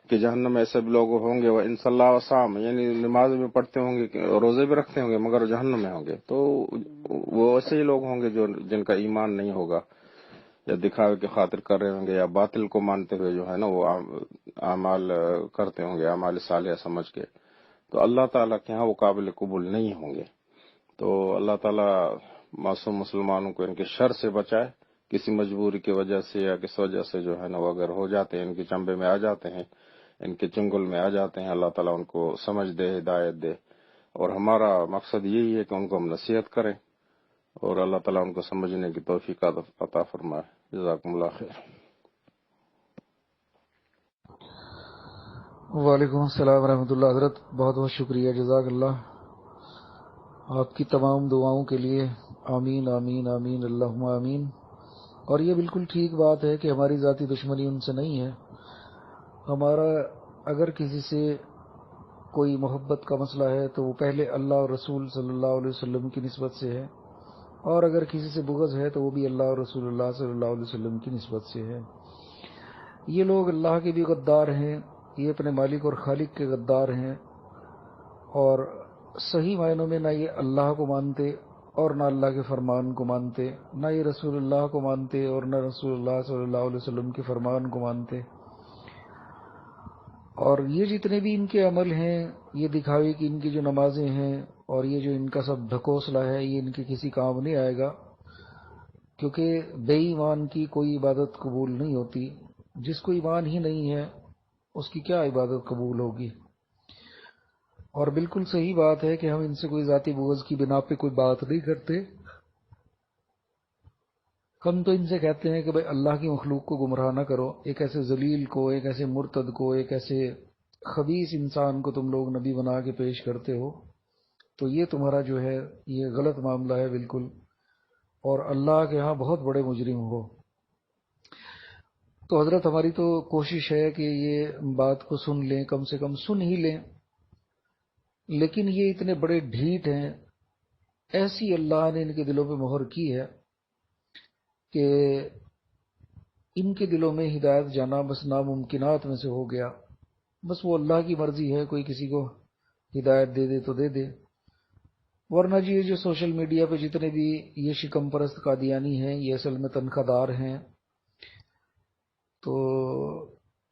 کہ جہنم میں ایسے بھی لوگ ہوں گے وہ ان صلی اللہ وسلم، یعنی نماز بھی پڑھتے ہوں گے، روزے بھی رکھتے ہوں گے، مگر جہنم میں ہوں گے۔ تو وہ ایسے ہی لوگ ہوں گے جن کا ایمان نہیں ہوگا، یا دکھاوے کی خاطر کر رہے ہوں گے، یا باطل کو مانتے ہوئے جو ہے نا وہ اعمال کرتے ہوں گے، اعمال صالحہ سمجھ کے، تو اللہ تعالیٰ کے ہاں وہ قابل قبول نہیں ہوں گے۔ تو اللہ تعالیٰ معصوم مسلمانوں کو ان کے شر سے بچائے، کسی مجبوری کی وجہ سے یا کس وجہ سے جو ہے نا وہ اگر ہو جاتے ہیں، ان کے چنبے میں آ جاتے ہیں، ان کے چنگل میں آ جاتے ہیں، اللہ تعالیٰ ان کو سمجھ دے، ہدایت دے، اور ہمارا مقصد یہی ہے کہ ان کو ہم نصیحت کریں اور اللہ تعالیٰ ان کو سمجھنے کی توفیق عطا فرمائے۔ جزاکم اللہ خیر۔ وعلیکم السلام ورحمۃ اللہ۔ حضرت بہت بہت شکریہ، جزاک اللہ آپ کی تمام دعاؤں کے لیے، آمین آمین آمین اللہم آمین۔ اور یہ بالکل ٹھیک بات ہے کہ ہماری ذاتی دشمنی ان سے نہیں ہے، ہمارا اگر کسی سے کوئی محبت کا مسئلہ ہے تو وہ پہلے اللہ اور رسول صلی اللہ علیہ وسلم کی نسبت سے ہے، اور اگر کسی سے بغض ہے تو وہ بھی اللہ اور رسول اللہ صلی اللہ علیہ وسلم کی نسبت سے ہے۔ یہ لوگ اللہ کے بھی غدار ہیں، یہ اپنے مالک اور خالق کے غدار ہیں، اور صحیح معنوں میں نہ یہ اللہ کو مانتے اور نہ اللہ کے فرمان کو مانتے، نہ یہ رسول اللہ کو مانتے اور نہ رسول اللہ صلی اللہ علیہ وسلم کے فرمان کو مانتے۔ اور یہ جتنے بھی ان کے عمل ہیں، یہ دکھاوے کی ان کی جو نمازیں ہیں اور یہ جو ان کا سب ڈھکوسلا ہے، یہ ان کے کسی کام نہیں آئے گا، کیونکہ بے ایمان کی کوئی عبادت قبول نہیں ہوتی۔ جس کو ایمان ہی نہیں ہے اس کی کیا عبادت قبول ہوگی؟ اور بالکل صحیح بات ہے کہ ہم ان سے کوئی ذاتی بغض کی بنا پہ کوئی بات نہیں کرتے، ہم تو ان سے کہتے ہیں کہ بھائی اللہ کی مخلوق کو گمراہ نہ کرو، ایک ایسے ذلیل کو، ایک ایسے مرتد کو، ایک ایسے خبیث انسان کو تم لوگ نبی بنا کے پیش کرتے ہو، تو یہ تمہارا جو ہے یہ غلط معاملہ ہے بالکل، اور اللہ کے ہاں بہت بڑے مجرم ہو۔ تو حضرت ہماری تو کوشش ہے کہ یہ بات کو سن لیں، کم سے کم سن ہی لیں، لیکن یہ اتنے بڑے ڈھیٹ ہیں، ایسی اللہ نے ان کے دلوں پہ مہر کی ہے کہ ان کے دلوں میں ہدایت جانا بس ناممکنات میں سے ہو گیا۔ بس وہ اللہ کی مرضی ہے، کوئی کسی کو ہدایت دے دے تو دے دے، ورنہ جی یہ جو سوشل میڈیا پہ جتنے بھی یہ شکم پرست قادیانی ہیں یہ اصل میں تنخواہ دار ہیں، تو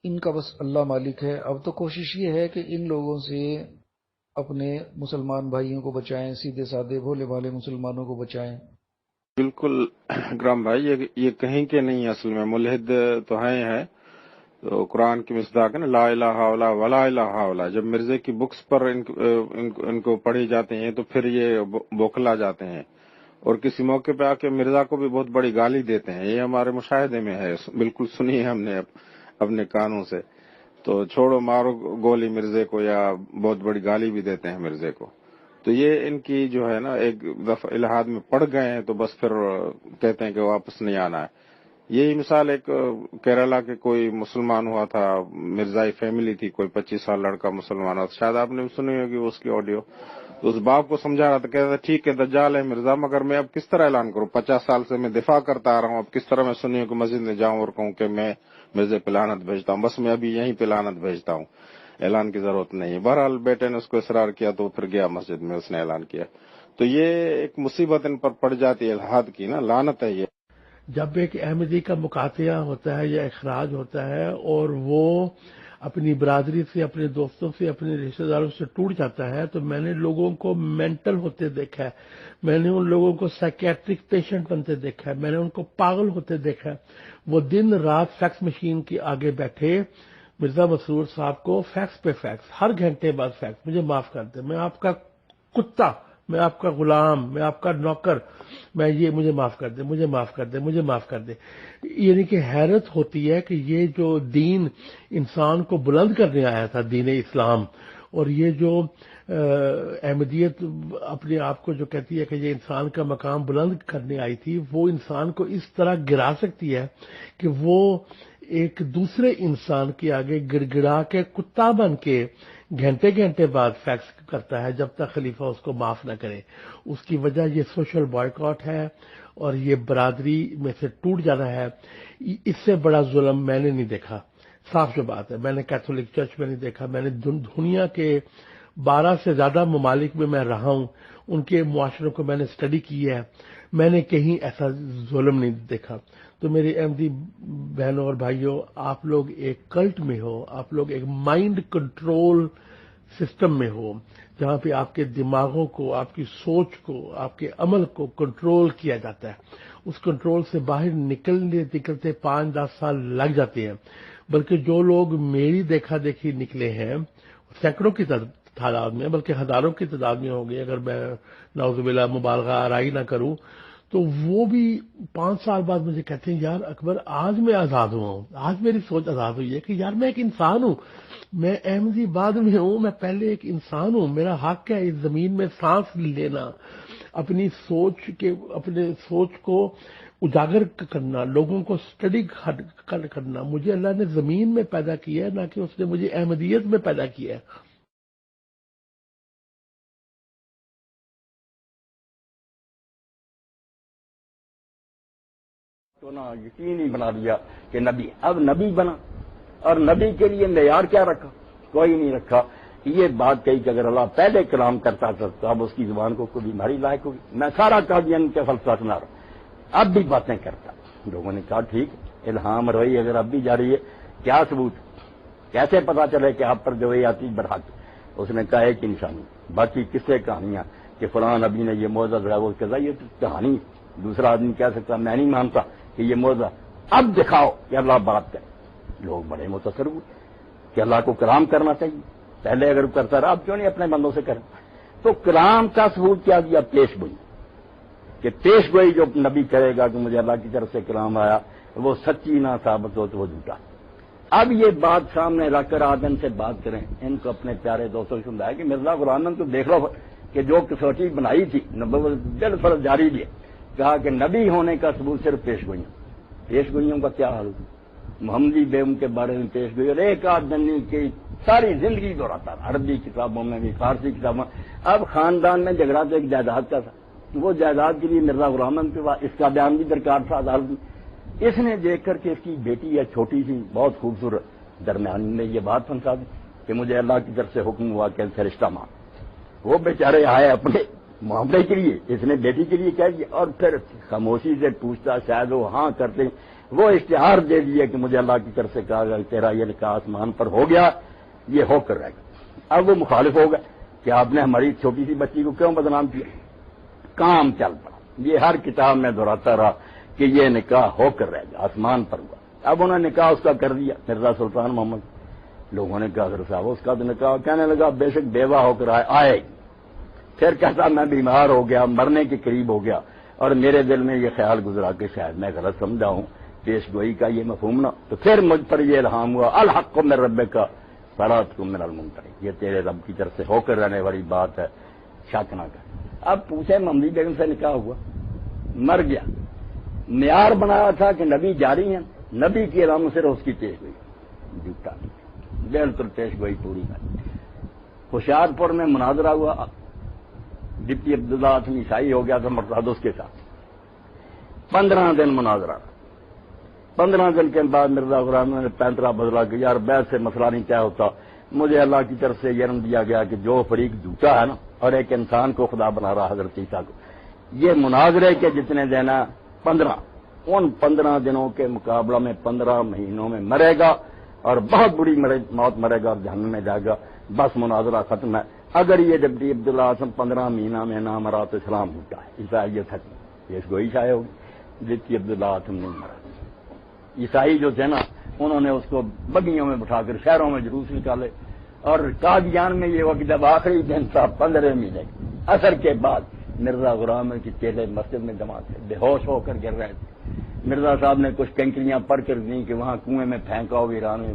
ان کا بس اللہ مالک ہے۔ اب تو کوشش یہ ہے کہ ان لوگوں سے اپنے مسلمان بھائیوں کو بچائیں، سیدھے سادے بھولے بھالے مسلمانوں کو بچائیں۔ بالکل اکرام بھائی، یہ کہیں کے نہیں، اصل میں ملحد تو ہیں تو قرآن کی مصداق ہے نا، لا الہ الا ولا الہ الا۔ جب مرزے کی بکس پر ان کو پڑھی جاتے ہیں تو پھر یہ بوکھلا جاتے ہیں، اور کسی موقع پہ آ کے مرزا کو بھی بہت بڑی گالی دیتے ہیں۔ یہ ہمارے مشاہدے میں ہے، بالکل سنی ہے ہم نے اپنے کانوں سے۔ تو چھوڑو مارو گولی مرزے کو، یا بہت بڑی گالی بھی دیتے ہیں مرزے کو۔ تو یہ ان کی جو ہے نا، ایک دفعہ الہاد میں پڑ گئے ہیں تو بس پھر کہتے ہیں کہ واپس نہیں آنا ہے۔ یہی مثال ایک کیرلا کے کوئی مسلمان ہوا تھا، مرزائی فیملی تھی، کوئی 25 سال لڑکا مسلمان ہوا، شاید آپ نے بھی سنی ہوگی اس کی آڈیو۔ تو اس باپ کو سمجھا رہا تھا، کہتا تھا ٹھیک ہے دجال ہے مرزا، مگر میں اب کس طرح اعلان کروں، 50 سال سے میں دفاع کرتا آ رہا ہوں، اب کس طرح میں سنیوں کی مسجد میں جاؤں اور کہوں کہ میں مرزے پہ لعنت بھیجتا ہوں، بس میں ابھی یہیں پہ لعنت بھیجتا ہوں، اعلان کی ضرورت نہیں ہے۔ بہرحال بیٹے نے اس کو اصرار کیا تو پھر گیا مسجد میں، اس نے اعلان کیا۔ تو یہ ایک مصیبت ان پر پڑ جاتی ہے الحاد کی نا، لعنت ہے یہ۔ جب ایک احمدی کا مقاطعہ ہوتا ہے یا اخراج ہوتا ہے اور وہ اپنی برادری سے، اپنے دوستوں سے، اپنے رشتہ داروں سے ٹوٹ جاتا ہے، تو میں نے لوگوں کو مینٹل ہوتے دیکھا ہے، میں نے ان لوگوں کو سائکیٹرک پیشنٹ بنتے دیکھا ہے، میں نے ان کو پاگل ہوتے دیکھا ہے۔ وہ دن رات فیکس مشین کے آگے بیٹھے مرزا مسرور صاحب کو فیکس پہ فیکس، ہر گھنٹے بعد فیکس، مجھے معاف کر دیں، میں آپ کا کتا، میں آپ کا غلام، میں آپ کا نوکر، میں یہ، مجھے معاف کر دیں، مجھے معاف کر دیں، مجھے معاف کر دیں۔ یعنی کہ حیرت ہوتی ہے کہ یہ جو دین انسان کو بلند کرنے آیا تھا، دین اسلام، اور یہ جو احمدیت اپنے آپ کو جو کہتی ہے کہ یہ انسان کا مقام بلند کرنے آئی تھی، وہ انسان کو اس طرح گرا سکتی ہے کہ وہ ایک دوسرے انسان کے آگے گڑ گڑا کے کتا بن کے گھنٹے گھنٹے بعد فیکس کرتا ہے جب تک خلیفہ اس کو معاف نہ کرے۔ اس کی وجہ یہ سوشل بائیکاٹ ہے اور یہ برادری میں سے ٹوٹ جانا ہے۔ اس سے بڑا ظلم میں نے نہیں دیکھا، صاف جو بات ہے۔ میں نے کیتھولک چرچ میں نہیں دیکھا، میں نے دنیا کے 12 سے زیادہ ممالک میں رہا ہوں، ان کے معاشروں کو میں نے اسٹڈی کی ہے، میں نے کہیں ایسا ظلم نہیں دیکھا۔ تو میرے احمدی بہنوں اور بھائیوں، آپ لوگ ایک کلٹ میں ہو، آپ لوگ ایک مائنڈ کنٹرول سسٹم میں ہو، جہاں پہ آپ کے دماغوں کو، آپ کی سوچ کو، آپ کے عمل کو کنٹرول کیا جاتا ہے۔ اس کنٹرول سے باہر نکلتے 5-10 سال لگ جاتے ہیں، بلکہ جو لوگ میری دیکھا دیکھی نکلے ہیں سینکڑوں کی تعداد میں، بلکہ ہزاروں کی تعداد میں ہوں گے اگر میں نعوذ باللہ مبالغہ آرائی نہ کروں، تو وہ بھی 5 سال بعد مجھے کہتے ہیں، یار اکبر آج میں آزاد ہوا ہوں، آج میری سوچ آزاد ہوئی ہے کہ یار میں ایک انسان ہوں، میں احمدی بعد میں ہوں، میں پہلے ایک انسان ہوں، میرا حق ہے اس زمین میں سانس لینا، اپنی سوچ کو اجاگر کرنا، لوگوں کو اسٹڈی کرنا۔ مجھے اللہ نے زمین میں پیدا کیا ہے، نہ کہ اس نے مجھے احمدیت میں پیدا کیا ہے۔ تو نا یقین ہی بنا دیا کہ نبی، اب نبی بنا، اور نبی کے لیے معیار کیا رکھا؟ کوئی نہیں رکھا۔ یہ بات کہی کہ اگر اللہ پہلے کلام کرتا تھا تو اب اس کی زبان کو کوئی بیماری لائق ہوگی۔ میں سارا قادیان کے فلسفہ سنا رہا ہوں، اب بھی باتیں کرتا۔ لوگوں نے کہا ٹھیک، الہام روئی اگر اب بھی جاری ہے، کیا ثبوت، کیسے پتا چلے کہ آپ پر جو ہے آتی برحق؟ اس نے کہا ایک نشانی، باقی قصے کہانیاں کہ فلاں نبی نے یہ معجزہ ہے، وہ کہا یہ تو کہانی، دوسرا آدمی کہہ سکتا میں نہیں مانتا کہ یہ معجزہ، اب دکھاؤ کہ اللہ بات کرے۔ لوگ بڑے متاثر ہوئے کہ اللہ کو کلام کرنا چاہیے، پہلے اگر کرتا رہا اب کیوں نہیں اپنے بندوں سے کریں؟ تو کلام کا ثبوت کیا دیا؟ پیش گوئی، کہ پیش گوئی جو نبی کرے گا کہ مجھے اللہ کی طرف سے کلام آیا، وہ سچی نہ ثابت ہو تو وہ جھوٹا۔ اب یہ بات سامنے رکھ کر آپ ان سے بات کریں، ان کو اپنے پیارے دوستوں سے سمجھایا کہ مرزا غلام احمد کو دیکھ لو کہ جو کسوٹی بنائی تھی نبوت دل فرض جاری بھی ہے، کہا کہ نبی ہونے کا ثبوت صرف پیش گوئیوں کا کیا حال ہوگا؟ محمدی بیگم کے بارے میں پیش گوئی، اور ایک آدمی کی ساری زندگی دہراتا تھا، عربی کتابوں میں بھی، فارسی کتابوں میں۔ اب خاندان میں جھگڑا تو ایک جائیداد کا تھا، وہ جائیداد کے لیے مرزا غلام احمد کے پاس اس کا بیان بھی درکار تھا عدالت میں۔ اس نے دیکھ کر کے اس کی بیٹی ہے چھوٹی سی بہت خوبصورت، درمیان میں یہ بات پہنچا دی کہ مجھے اللہ کی طرف سے حکم ہوا کہ ان سے رشتہ مان۔ وہ بیچارے آئے اپنے معاملے کے لیے اس نے بیٹی کے لیے کہہ دیا، اور پھر خاموشی سے پوچھتا، شاید وہ ہاں کرتے، وہ اشتہار دے دیا کہ مجھے اللہ کی طرف سے کہا گیا تیرا یہ نکاح آسمان پر ہو گیا، یہ ہو کر رہے گا۔ اب وہ مخالف ہو گئے کہ آپ نے ہماری چھوٹی سی بچی کو کیوں بدنام کیا؟ کام چل پڑا، یہ ہر کتاب میں دہراتا رہا کہ یہ نکاح ہو کر رہے گا، آسمان پر ہوا۔ اب انہوں نے نکاح اس کا کر دیا، مرزا سلطان محمد۔ لوگوں نے کہا حضرت صاحب اس کا تو نکاح، کہنے لگا بے شک بیوہ ہو کر آئے گی۔ پھر کہتا میں بیمار ہو گیا، مرنے کے قریب ہو گیا، اور میرے دل میں یہ خیال گزرا کہ شاید میں غلط سمجھا ہوں پیش گوئی کا یہ مفہوم نہ، تو پھر مجھ پر یہ الہام ہوا الحق من ربک صلاتکم من الممتر، یہ تیرے رب کی طرف سے ہو کر رہنے والی بات ہے، شک نہ کر۔ اب پوچھے ممدی بیگم سے نکاح ہوا، مر گیا، معیار بنایا تھا کہ نبی جاری ہیں، نبی کی علامت سے اس کی پیش گوئی جھوٹا، بالکل پیش گوئی پوری کر۔ ہوشیار پور میں مناظرہ ہوا، ڈپٹی عبداللہ آتم عیسائی ہو گیا تھا مرتاد اس کے ساتھ، 15 دن مناظرہ، 15 دن کے بعد مرزا غلام نے پینترا بدلا کہ یار بیعت سے مسئلہ نہیں طے ہوتا، مجھے اللہ کی طرف سے یہ علم دیا گیا کہ جو فریق جھوٹا ہے نا اور ایک انسان کو خدا بنا رہا حضرت عیسیٰ کو، یہ مناظرے کے جتنے دینا 15، ان 15 دنوں کے مقابلہ میں 15 مہینوں میں مرے گا، اور بہت بری موت مرے گا اور جہنم میں جائے گا، بس مناظرہ ختم ہے۔ اگر یہ ڈپٹی عبداللہ اعظم 15 مہینہ میں نہ مرا تو اسلام جھوٹا ہے، عیسائیت ختم، پیش گوئی شائع ہوگی، ڈپٹی عبداللہ اعظم نہیں مرا۔ عیسائی جو تھے نا انہوں نے اس کو بگیوں میں بٹھا کر شہروں میں جلوس نکالے، اور قادیان میں یہ وقت جب آخری دن تھا 15 مہینے عصر کے بعد مرزا غلام کی چیلے مسجد میں جمع تھے، بے ہوش ہو کر گر رہے تھے۔ مرزا صاحب نے کچھ کنکریاں پڑھ کر دیں کہ وہاں کنویں میں پھینکاؤ ویران میں،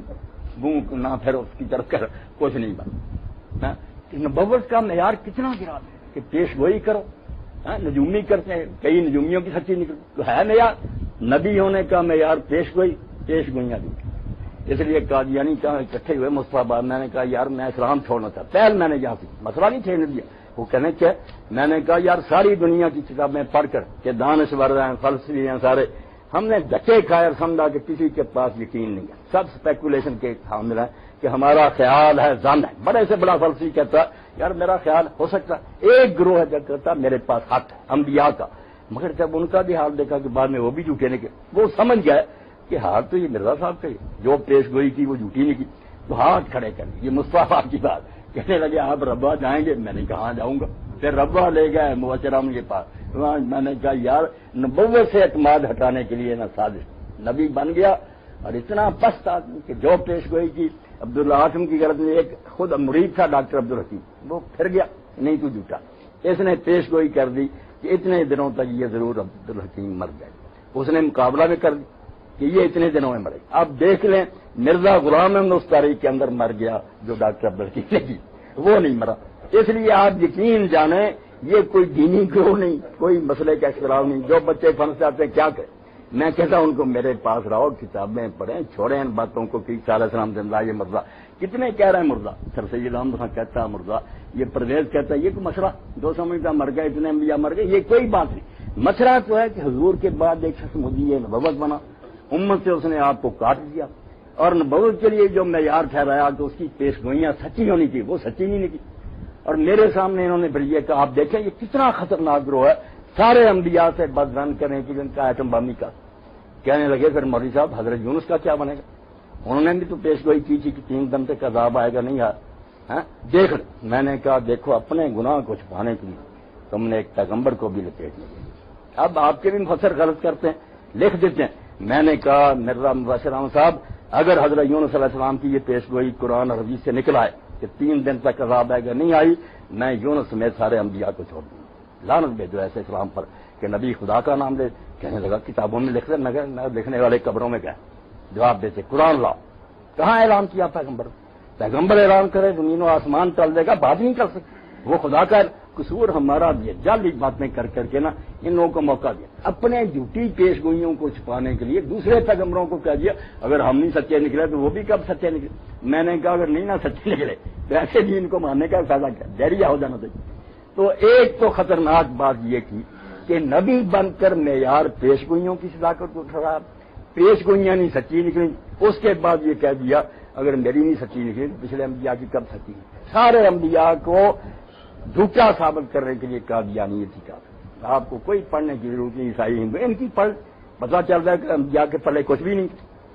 بونک نہ پھر اس کی طرف کر کچھ نہیں بنا۔ نبوت کا معیار کتنا گرا کہ پیش گوئی کرو، نجومی کرتے ہیں، کئی نجومیوں کی سچی نکل تو ہے معیار، نبی ہونے کا معیار پیش گوئیاں دی۔ اس لیے قادیانی کہاں اکٹھے ہوئے مصطفیٰ آباد، میں نے کہا یار میں اسلام چھوڑنا تھا، پہل میں نے یہاں سے مسئلہ نہیں چھیڑنے دیا، وہ کہنے کیا، میں نے کہا یار ساری دنیا کی کتابیں پڑھ کر کہ دانشور ہیں، فلسفی ہیں سارے، ہم نے دھکے کھائے اور سمجھا کہ کسی کے پاس یقین نہیں ہے، سب اسپیکولیشن کے حامل ہیں کہ ہمارا خیال ہے، زن ہے۔ بڑے سے بڑا فلسفی کہتا یار میرا خیال ہو سکتا ہے، ایک گروہ ہے جو کہتا میرے پاس حق ہے انبیاء کا، مگر جب ان کا بھی حال دیکھا کہ بعد میں وہ بھی جھوٹے نکلے، وہ سمجھ گئے کہ حال تو یہ مرزا صاحب کا جو پیش گوئی کی وہ جھوٹی نکلی، تو ہاتھ کھڑے کر لیے مصطفیٰ کی بات، کہنے لگے آپ ربا جائیں گے؟ میں نے کہا جاؤں گا۔ پھر ربا لے گئے مبشرہ کے پاس، وہاں میں نے کہا یار نبوت سے اعتماد ہٹانے کے لیے نہ سازش، نبی بن گیا اور اتنا پست آدمی کہ جو پیش گوئی کی عبداللہ اعظم کی غلط میں، ایک خود مرید تھا ڈاکٹر عبدالحکیم، وہ پھر گیا نہیں تو جھوٹا، اس نے پیش گوئی کر دی کہ اتنے دنوں تک یہ ضرور عبدالحکیم مر گئے، اس نے مقابلہ میں کر دی کہ یہ اتنے دنوں میں مرے۔ اب دیکھ لیں مرزا غلام احمد اس تاریخ کے اندر مر گیا جو ڈاکٹر عبدالحکیم نے کی، وہ نہیں مرا۔ اس لیے آپ یقین جانیں یہ کوئی دینی گروہ نہیں، کوئی مسئلے کا اختلاف نہیں، جو بچے پھنس جاتے ہیں کیا کریں، میں کہتا ہوں ان کو میرے پاس رہو، کتابیں پڑھیں، چھوڑیں ان باتوں کو کہ عیسیٰ علیہ السلام زندہ، یہ مرزا کتنے کہہ رہے ہیں مرزا، سر سید احمد خان کہتا ہے مرزا، یہ پرویز کہتا ہے، یہ کوئی مسئلہ جو سمجھتا مر گئے اتنے انبیاء مر گئے، یہ کوئی بات نہیں۔ مسئلہ تو ہے کہ حضور کے بعد ایک شخص مدعی نبوت بنا، امت سے اس نے آپ کو کاٹ دیا، اور نبوت کے لیے جو معیار ٹھہرایا کہ اس کی پیش گوئیاں سچی ہونی چاہیے، وہ سچی نہیں نکلی، اور میرے سامنے انہوں نے پھر یہ کہا آپ دیکھیں یہ کتنا خطرناک گروہ ہے، سارے انبیاء سے بد رن کریں کہ ان کا ایٹم بامی کا۔ کہنے لگے پھر مولوی صاحب حضرت یونس کا کیا بنے گا؟ انہوں نے بھی تو پیش گوئی کی تھی کہ 3 دن تک عذاب آئے گا، نہیں آیا، دیکھ لیں۔ میں نے کہا دیکھو اپنے گناہ کو چھپانے کے لیے تم نے ایک پیغمبر کو بھی لپیٹ لیا، اب آپ کے بھی مفسر غلط کرتے ہیں، لکھ دیتے ہیں۔ میں نے کہا مرزا مبشر احمد صاحب اگر حضرت یونس علیہ السلام کی یہ پیش گوئی قرآن اور حدیث سے نکلا ہے کہ 3 دن تک عذاب آئے گا، نہیں آئی، میں یونس سمیت سارے انبیاء کو چھوڑ دوں گا، لعنت بھیجو ایسے اسلام پر کہ نبی خدا کا نام لے۔ کہنے لگا کتابوں میں لکھ دیں، میں لکھنے والے قبروں میں گئے، جواب دیتے قرآن لاؤ، کہاں اعلان کیا پیغمبر اعلان کرے زمین و آسمان ٹل دے گا، بات نہیں کر سکتے، وہ خدا کا قصور ہمارا یہ جعلی باتیں کر کر کے نا ان لوگوں کو موقع دیا، اپنے جھوٹی پیش گوئیوں کو چھپانے کے لیے دوسرے پیغمبروں کو کہہ دیا اگر ہم نہیں سچے نکلے تو وہ بھی کب سچے نکلے۔ میں نے کہا اگر نہیں نہ سچے نکلے تو ایسے بھی ان کو ماننے کا فائدہ کیا، ڈیریا ہو جانا چاہیے۔ تو ایک تو خطرناک بات یہ کی کہ نبی بن کر معیار پیش گوئیوں کی صداقت کو ٹھہرایا، پیش گوئیاں نہیں سچی نکلیں، اس کے بعد یہ کہہ دیا اگر میری نہیں سچی نکلی تو پچھلے انبیاء کی کب سچی۔ سارے انبیاء کو جھوٹا ثابت کرنے کے لیے قادیانیت ہی کافی. آپ کو کوئی پڑھنے کی ضرورت نہیں. عیسائی ہندو ان کی پڑھ پتا چل رہا ہے کہ جا کے پڑھے کچھ بھی نہیں.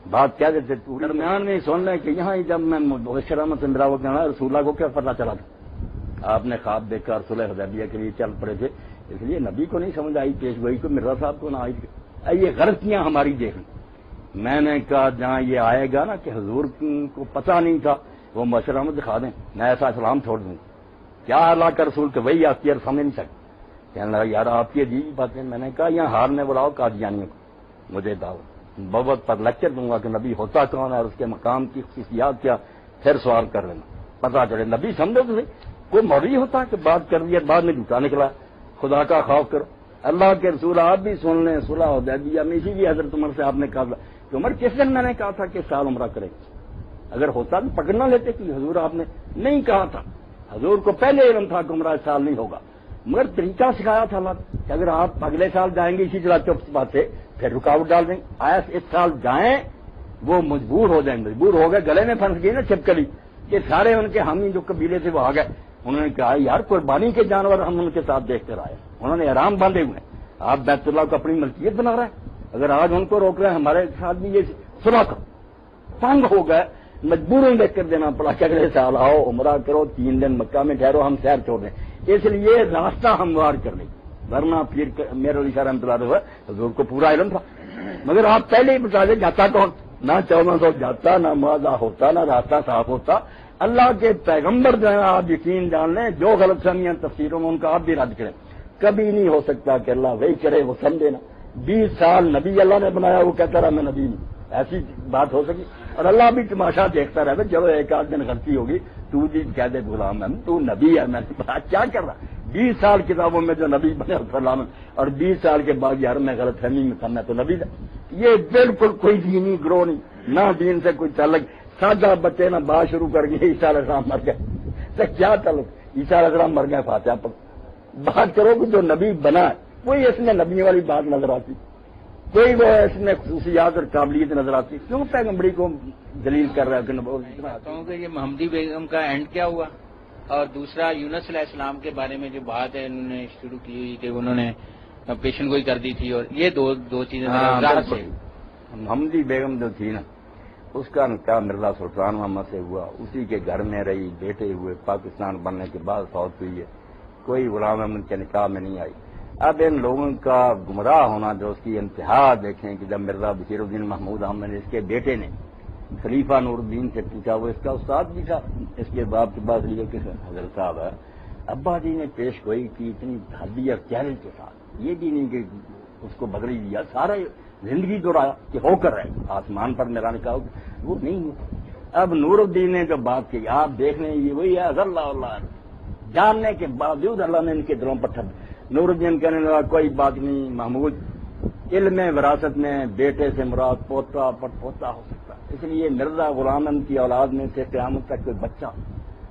بات کیا دیتے درمیان میں سن رہے کہ یہاں جب میں مبشر احمد اندراو کہنا رسول اللہ کو کیا پتا چلا تھا؟ آپ نے خواب دیکھ کر صلح حدیبیہ کے لیے چل پڑے تھے، اس لیے نبی کو نہیں سمجھ آئی، پیش گوئی کو مرزا صاحب کو نہ آئی. یہ غلطیاں ہماری دیکھیں. میں نے کہا جہاں یہ آئے گا نا کہ حضور کو پتہ نہیں تھا، وہ مبشر احمد دکھا دیں، میں ایسا اسلام چھوڑ دوں. کیا اللہ کا رسول کہ وہی آپ کی سمجھ نہیں سکتے. کہنے لگا یار آپ کی عجیب باتیں. میں نے کہا یہاں ہارنے بلاؤ قادیانیوں کو، مجھے دعوت بہت پر لیکچر دوں گا کہ نبی ہوتا کون ہے اور اس کے مقام کی خصوصیات کیا، پھر سوال کر لینا پتا چلے. نبی سمجھو تو کوئی مولوی ہوتا کہ بات کر دیا بعد میں جھوٹا نکلا. خدا کا خوف کرو. اللہ کے رسول آپ بھی سن لیں. صلح حدیبیہ میں اسی لیے حضرت عمر سے آپ نے کہا کہ عمر کس دن میں نے کہا تھا کہ سال عمرہ کرے. اگر ہوتا تو پکڑنا لیتے کہ حضور آپ نے نہیں کہا تھا. حضور کو پہلے علم تھا کہ عمرہ اس سال نہیں ہوگا، مگر طریقہ سکھایا تھا اللہ کہ اگر آپ اگلے سال جائیں گے اسی طرح چپ بات سے پھر رکاوٹ ڈال دیں. آیا اس سال جائیں وہ مجبور ہو جائیں. مجبور ہو گئے، گلے میں پھنس گئی نا چھپکلی کہ سارے ان کے حامی جو قبیلے تھے وہ آ گئے. انہوں نے کہا یار قربانی کے جانور ہم ان کے ساتھ دیکھ کر آئے. انہوں نے احرام باندھے ہوئے ہیں، آپ بیت اللہ کو اپنی ملکیت بنا رہے ہیں. اگر آج ان کو روک رہے ہیں ہمارے ساتھ بھی یہ صلح کرو. تنگ ہو گئے، مجبوری دیکھ کر دینا پڑا کہ اگلے سال آؤ عمرہ کرو 3 دن مکہ میں ٹھہرو ہم شہر چھوڑ دیں. اس لیے راستہ ہموار کر لیں. ورنہ پھر میرے علی شاہ رحمۃ اللہ حضور کو پورا علم تھا، مگر آپ پہلے ہی بتا دیں جاتا کون. نہ 1400 جاتا، نہ معاہدہ ہوتا، نہ راستہ صاف ہوتا. اللہ کے پیغمبر جو ہیں آپ یقین جان لیں جو غلط فہمیاں تفسیروں میں ان کا آپ بھی رد کریں. کبھی نہیں ہو سکتا کہ اللہ وہی کرے وہ سمجھے نا. 20 سال نبی اللہ نے بنایا وہ کہتا رہا میں نبی نہیں. ایسی بات ہو سکی؟ اور اللہ بھی تماشا دیکھتا رہے. چلو ایک آدھ دن غلطی ہوگی تو جی کہہ دے غلام ہے تو نبی ہے. میں نے بات کیا کر رہا 20 سال کتابوں میں جو نبی بنے غلام، اور 20 سال کے بعد یار میں غلط فہمی میں تھا میں تو نبی تھا. یہ بالکل کوئی دینی گروہ نہیں، نہ دین سے کوئی تعلق. سادہ بچے نہ بات شروع کر گئے عیسیٰ علیہ السلام مر گئے. تو کیا تعلق؟ عیسیٰ علیہ السلام مر گئے فاتحہ پر بات کرو کہ جو نبی بنا ہے کوئی اس میں نبی والی بات نظر آتی، کوئی وہ اس میں خصوصیات اور قابلیت نظر آتی. کیوں پیغمبری کو دلیل کر رہا ہے کہ یہ محمدی بیگم کا اینڈ کیا ہوا؟ اور دوسرا یونس علیہ السلام کے بارے میں جو بات ہے انہوں نے شروع کی ہوئی کہ انہوں نے پیشن گوئی کر دی تھی، اور یہ دو چیزیں محمدی بیگم جو تھی نا اس کا نکاح مرزا سلطان محمد سے ہوا. اسی کے گھر میں رہی، بیٹے ہوئے. پاکستان بننے کے بعد فوت ہوئی ہے. کوئی غلام احمد کے نکاح میں نہیں آئی. اب ان لوگوں کا گمراہ ہونا جو اس کی انتہا دیکھیں کہ جب مرزا بشیر الدین محمود احمد نے اس کے بیٹے نے خلیفہ نور الدین سے پوچھا، وہ اس کا استاد بھی تھا، اس کے باپ کے پاس حضرت صاحب ہے، ابا جی نے پیش گوئی کی اتنی دھاندلی اور چیلنج کے ساتھ. یہ بھی نہیں کہ اس کو بدل دیا، سارا زندگی دوڑایا کہ ہو کر رہے آسمان پر میرا نکاح وہ نہیں ہوا. اب نور الدین نے جو بات کی آپ دیکھ لیں یہ وہی ہے اللہ جاننے کے باوجود اللہ نے ان کے دلوں پر نور الدین کہنے لگا کوئی بات نہیں محمود، علم وراثت میں بیٹے سے مراد پوتا پر پوتا ہو سکتا. اس لیے مرزا غلام احمد کی اولاد میں سے قیامت تک کوئی بچہ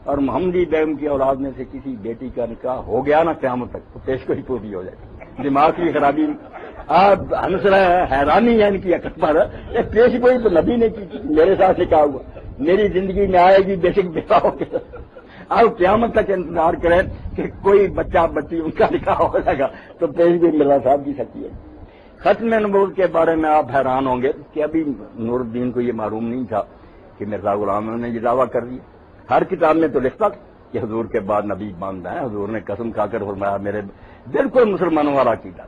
اور محمدی بیگم کی اولاد میں سے کسی بیٹی کا نکاح ہو گیا نا قیامت تک تو پیش کو ہی پوری ہو جائے. دماغ کی خرابی آپ ہنس رہے ہیں، حیرانی ہے ان کی عقل پر. پیش گوئی تو نبی نے کی، میرے ساتھ نکاح ہوا، میری زندگی میں آئے گی بے شک بیٹا ہو گیا. آپ قیامت تک انتظار کریں کہ کوئی بچہ بچی ان کا نکاح ہو جائے گا تو پیش گوئی مرزا صاحب کی سکتی ہے. ختم نبوت کے بارے میں آپ حیران ہوں گے کہ ابھی نور الدین کو یہ معلوم نہیں تھا کہ مرزا غلام احمد نے یہ دعویٰ کر دیا. ہر کتاب میں تو لکھتا تھا کہ حضور کے بعد نبی باندھا ہے. حضور نے قسم کھا کر فرمایا میرے بالکل مسلمانوں والا عقیدہ.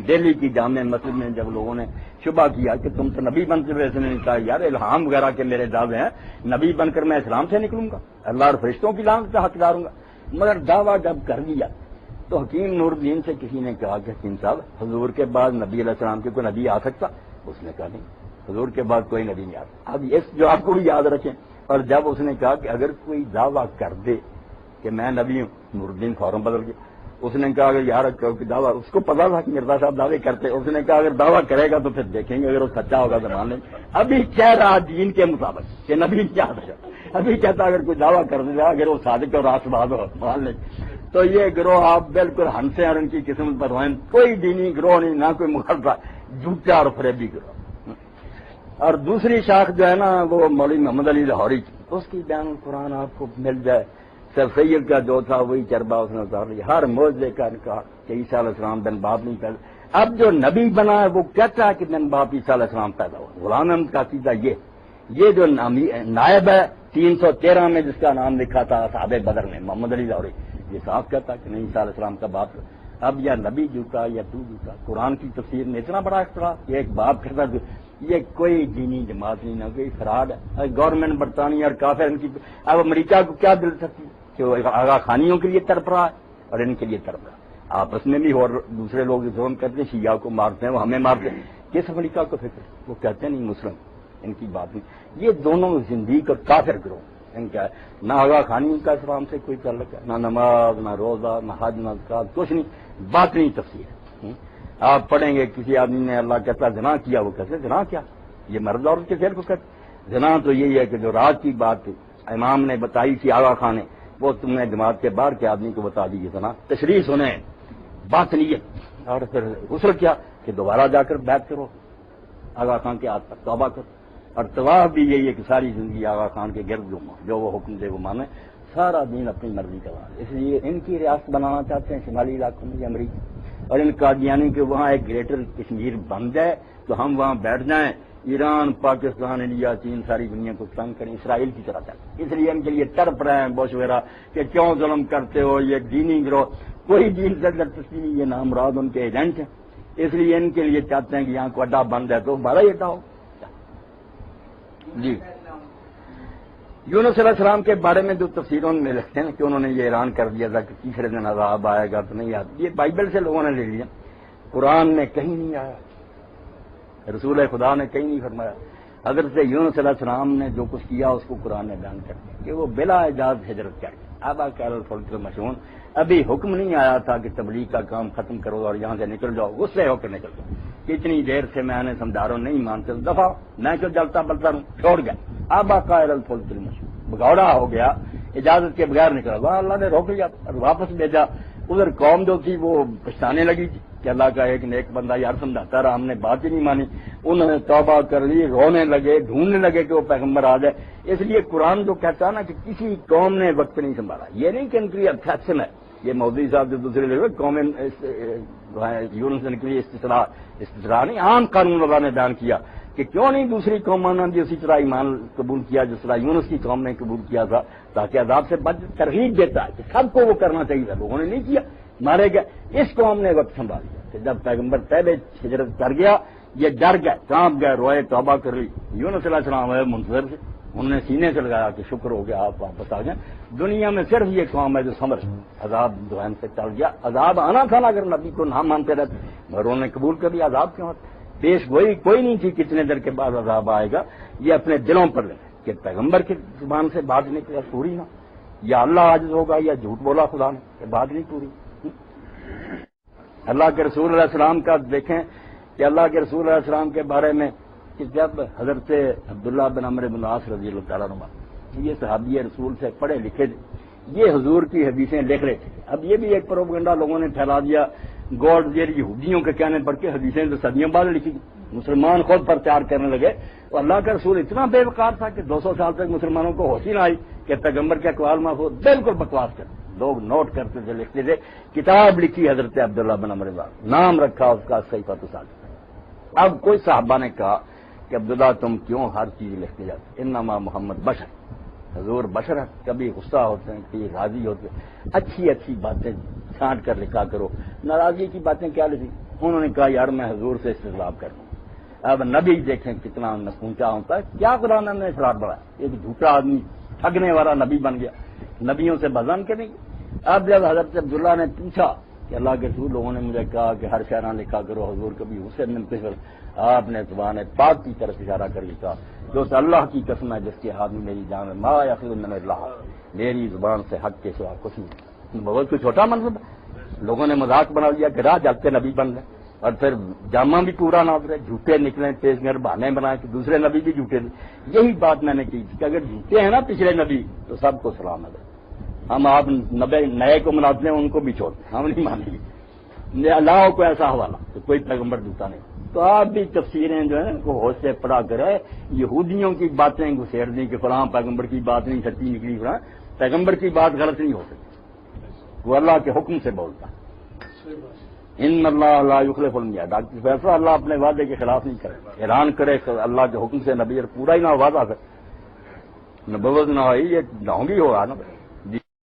دہلی کی جامع مسجد میں جب لوگوں نے شبہ کیا کہ تم تو نبی بنتے ہوئے، اس نے کہا یار الہام وغیرہ کے میرے دعوے ہیں، نبی بن کر میں اسلام سے نکلوں گا، اللہ اور فرشتوں کی لعنت کا حقدار ہوں گا. مگر دعویٰ جب کر دیا تو حکیم نور الدین سے کسی نے کہا کہ حکیم صاحب حضور کے بعد نبی علیہ السلام کے کوئی نبی آ سکتا؟ اس نے کہا نہیں، حضور کے بعد کوئی نبی نہیں آتا. اب اس جو آپ کو بھی یاد رکھیں. اور جب اس نے کہا کہ اگر کوئی دعویٰ کر دے کہ میں نبی ہوں، نور الدین فوراً بدل گیا. اس نے کہا اگر یار دعویٰ، اس کو پتا تھا کہ مرزا صاحب دعوے کرتے. اس نے کہا اگر دعویٰ کرے گا تو پھر دیکھیں گے، اگر وہ سچا ہوگا تو مان لیں. ابھی کہہ رہا دین کے مطابق کہ نبی کیا ہے، ابھی کہتا اگر کوئی دعویٰ کر دے گا اگر وہ صادق اور راست باز ہو مان لیں. تو یہ گروہ آپ بالکل ہنسے اور ان کی قسمت پر ہوئیں. کوئی دینی گروہ نہیں، نہ کوئی مخالفہ، جھوٹا اور فریبی گروہ. اور دوسری شاخ جو ہے نا وہ مولوی محمد علی لاہوری کی، اس کی بیان قرآن آپ کو مل جائے سر سید کا جو تھا وہی چربا اس نے اتار لیا، ہر معجزے کا کہا کہ عیسیٰ علیہ السلام بن باپ نہیں پیدا. اب جو نبی بنا ہے وہ کہتا ہے کہ بن باپ عیسیٰ علیہ السلام پیدا ہوا. غلام احمد کا عقیدہ یہ جو نائب ہے 313 میں جس کا نام لکھا تھا صحابہ بدر میں محمد علی لاہوری، یہ صاف کہتا کہ نہیں عیسیٰ علیہ السلام کا باپ. اب یا نبی جھوٹا یا تو جھوٹا. قرآن کی تفسیر میں اتنا بڑا اختلاف کہ ایک باپ کہتا یہ کوئی دینی جماعت نہیں، نہ کوئی فراڈ ہے. گورنمنٹ برطانیہ اور کافر ان کی. اب امریکہ کو کیا دلچسپی کہ وہ آغا خانیوں کے لیے تڑپ رہا ہے اور ان کے لیے تڑپ رہا ہے. آپس میں بھی اور دوسرے لوگ ظلم کرتے ہیں، شیعہ کو مارتے ہیں، وہ ہمیں مارتے ہیں. کس امریکہ کو فکر؟ وہ کہتے ہیں نہیں مسلم، ان کی بات نہیں. یہ دونوں زندیق اور کافر گروہ ان کا ہے. نہ آغا خانی کا اسلام سے کوئی تعلق ہے، نہ نماز، نہ روزہ، نہ حج، نہ زکات، کچھ نہیں. باطنی تفسیر ہے. آپ پڑھیں گے کسی آدمی نے اللہ کہتا زنا کیا، وہ کہتے زنا کیا؟ یہ مرد عورت کے کھیل کو کہتے. زنا تو یہی ہے کہ جو رات کی بات تھی امام نے بتائی تھی آغا خان نے، وہ تم نے جماعت کے باہر کے آدمی کو بتا دی زنا. تشریح سنیں باطنیت. اور پھر غسل کیا کہ دوبارہ جا کر بیعت کرو آغا خان کے ہاتھ پر، توبہ کرو. اور طواف بھی یہی ہے کہ ساری زندگی آغا خان کے گرد گھومو، جو وہ حکم دے وہ مانے. سارا دین اپنی مرضی کا. اس لیے ان کی ریاست بنانا چاہتے ہیں شمالی علاقوں میں امریکہ، اور ان قادیانی کہ وہاں ایک گریٹر کشمیر بن جائے تو ہم وہاں بیٹھ جائیں. ایران، پاکستان، انڈیا، چین ساری دنیا کو تنگ کریں، اسرائیل کی طرح چلیں. اس لیے ان کے لیے تڑپ رہے ہیں بوش وغیرہ کہ کیوں ظلم کرتے ہو، یہ دینی گروہ. کوئی دین سے دلچسپی نہیں، یہ نام مراد ان کے ایجنٹ ہیں. اس لیے ان کے لیے چاہتے ہیں کہ یہاں کو اڈا بند ہے تو ہمارا ہی اڈا ہو. جی یونس علیہ السلام کے بارے میں جو تفسیروں میں لکھتے ہیں کہ انہوں نے یہ اعلان کر دیا تھا کہ تیسرے دن عذاب آئے گا تو نہیں آتا. یہ بائبل سے لوگوں نے لے لیا، قرآن میں کہیں نہیں آیا، رسول خدا نے کہیں نہیں فرمایا. حضرت یونس علیہ السلام نے جو کچھ کیا اس کو قرآن نے بیان کر دیا کہ وہ بلا اجازت ہجرت کر گئے. آبا کال الفلک مشہور. ابھی حکم نہیں آیا تھا کہ تبلیغ کا کام ختم کرو اور یہاں سے نکل جاؤ، غصے ہو کر نکل جاؤ. اتنی دیر سے میں نے سمجھا رہا ہوں نہیں مانتے، دفعہ میں کیوں جلتا بلتا ہوں، چھوڑ گیا. آبا کال الفلک مشہور بگوڑا ہو گیا، اجازت کے بغیر نکلا. وہاں اللہ نے روک لیا اور واپس بھیجا. ادھر قوم جو تھی وہ پچھتانے لگی تھی کہ اللہ کا ایک نیک بندہ یار سمجھاتا رہا، ہم نے بات ہی نہیں مانی. انہوں نے توبہ کر لی، رونے لگے، ڈھونڈنے لگے کہ وہ پیغمبر آ جائے. اس لیے قرآن جو کہتا ہے نا کہ کسی قوم نے وقت نہیں سنبھالا، یہ نہیں کہ ان کی افیکشن ہے. یہ مودی صاحب جو دوسرے لوگ قوم یونس نے کی استثراء نہیں، عام قانون اللہ نے بیان کیا کہ کیوں نہیں دوسری قوموں نے بھی اسی طرح ایمان قبول کیا جس طرح یونس کی قوم نے قبول کیا تھا، تاکہ عذاب سے بچ. ترغیب دیتا ہے کہ سب کو وہ کرنا چاہیے تھا، لوگوں نے نہیں کیا، مارے گئے. اس قوم نے وقت سنبھال لیا کہ جب پیغمبر پہلے ہجرت کر گیا یہ ڈر گئے، کانپ گئے، روئے، توبہ کر لی. یونس علیہ السلام ہے منتظر سے، انہوں نے سینے سے لگایا کہ شکر ہو گیا آپ واپس آ جائیں. دنیا میں صرف یہ قوم ہے جو سمجھ عذاب دوہن سے چل گیا. عذاب آنا تھا نا اگر نبی کو نہ مانتے رہتے، مگر انہوں نے قبول کر لیا. عذاب کیوں آتا؟ پیش گوئی کوئی نہیں تھی کتنے دیر کے بعد عذاب آئے گا. یہ اپنے دلوں پر لے کہ پیغمبر کی زبان سے بات نکلا پوری نہ، یا اللہ عاجز ہوگا یا جھوٹ بولا خدا نے کہ بات نہیں پوری. اللہ کے رسول علیہ السلام کا دیکھیں کہ اللہ کے رسول علیہ السلام کے بارے میں کہ جب حضرت عبداللہ بن عمرو بن العاص رضی اللہ تعالیٰ عنہ یہ صحابی رسول سے پڑھے لکھے تھے، یہ حضور کی حدیثیں لکھ رہے تھے. اب یہ بھی ایک پروپیگنڈا لوگوں نے پھیلا دیا گوڈ دیر یہودیوں کے کہنے پر کے حدیثیں تو صدیوں بعد لکھی. مسلمان خود پرچار کرنے لگے اور اللہ کا رسول اتنا بے وقار تھا کہ 200 سال تک مسلمانوں کو ہوش ہی نہ آئی کہ پیغمبر کے اقوال محفوظ بالکل بکواس کرتے. لوگ نوٹ کرتے تھے، لکھتے تھے. کتاب لکھی حضرت عبداللہ بن عمرو بن العاص، نام رکھا اس کا صحیفۃ الصادق. اب کوئی صحابہ نے کہا کہ عبداللہ تم کیوں ہر چیز لکھتے جاتے؟ انما محمد بشر، حضور بشر ہے، کبھی غصہ ہوتے ہیں کبھی راضی ہوتے ہیں. اچھی اچھی باتیں چھانٹ کر لکھا کرو، ناراضگی کی باتیں کیا لکھی؟ انہوں نے کہا یار میں حضور سے استغفار کروں. اب نبی دیکھیں کتنا نسونچا ہوتا ہے. کیا قرآن نے اصرار بڑھا؟ ایک جھوٹا آدمی ٹھگنے والا نبی بن گیا، نبیوں سے بزن کے نہیں. اب جب حضرت عبداللہ نے پوچھا کہ اللہ کے رسول لوگوں نے مجھے کہا کہ ہر شعرہ لکھا کرو، حضور کبھی اسے ملتے پھر آپ نے زبان پاک کی طرف اشارہ کر لکھا جو اللہ کی قسم ہے جس کے ہاتھ میں میری جان ہے، ما یخلو من اللہ، میری زبان سے حق کے سوا کچھ نہیں. بہت کوئی چھوٹا منصب ہے. لوگوں نے مذاق بنا دیا کہ راہ جاتے نبی بن گئے اور پھر جامع بھی پورا نہ اترے، جھوٹے نکلے پیش گر بہانے بنائے کہ دوسرے نبی بھی جھوٹے تھے. یہی بات میں نے کی کہ اگر جھوٹے ہیں نا پچھلے نبی تو سب کو سلام ہے. ہم آپ نئے کو مناتے ہیں ان کو بھی چھوڑتے ہیں، ہم نہیں مانیں گے. اللہ کو ایسا حوالہ کہ کوئی پیغمبر جھوٹا نہیں. تو آپ بھی تفسیریں جو ہیں کو ہوش سے پڑھا کرے. یہودیوں کی باتیں گھسیڑ دی کہ فلاں پیغمبر کی بات نہیں سچی نکلی فلاں. پیغمبر کی بات غلط نہیں ہو سکتی، وہ اللہ کے حکم سے بولتا ہے۔ ان اللہ لا یخلف المیعاد، فیصلہ اللہ اپنے وعدے کے خلاف نہیں کرے، اعلان کرے اللہ کے حکم سے نبی اور پورا ہی نہ وعدہ کرے، نبوت نہ ہوئی، یہ ڈھونگی ہوگا نا۔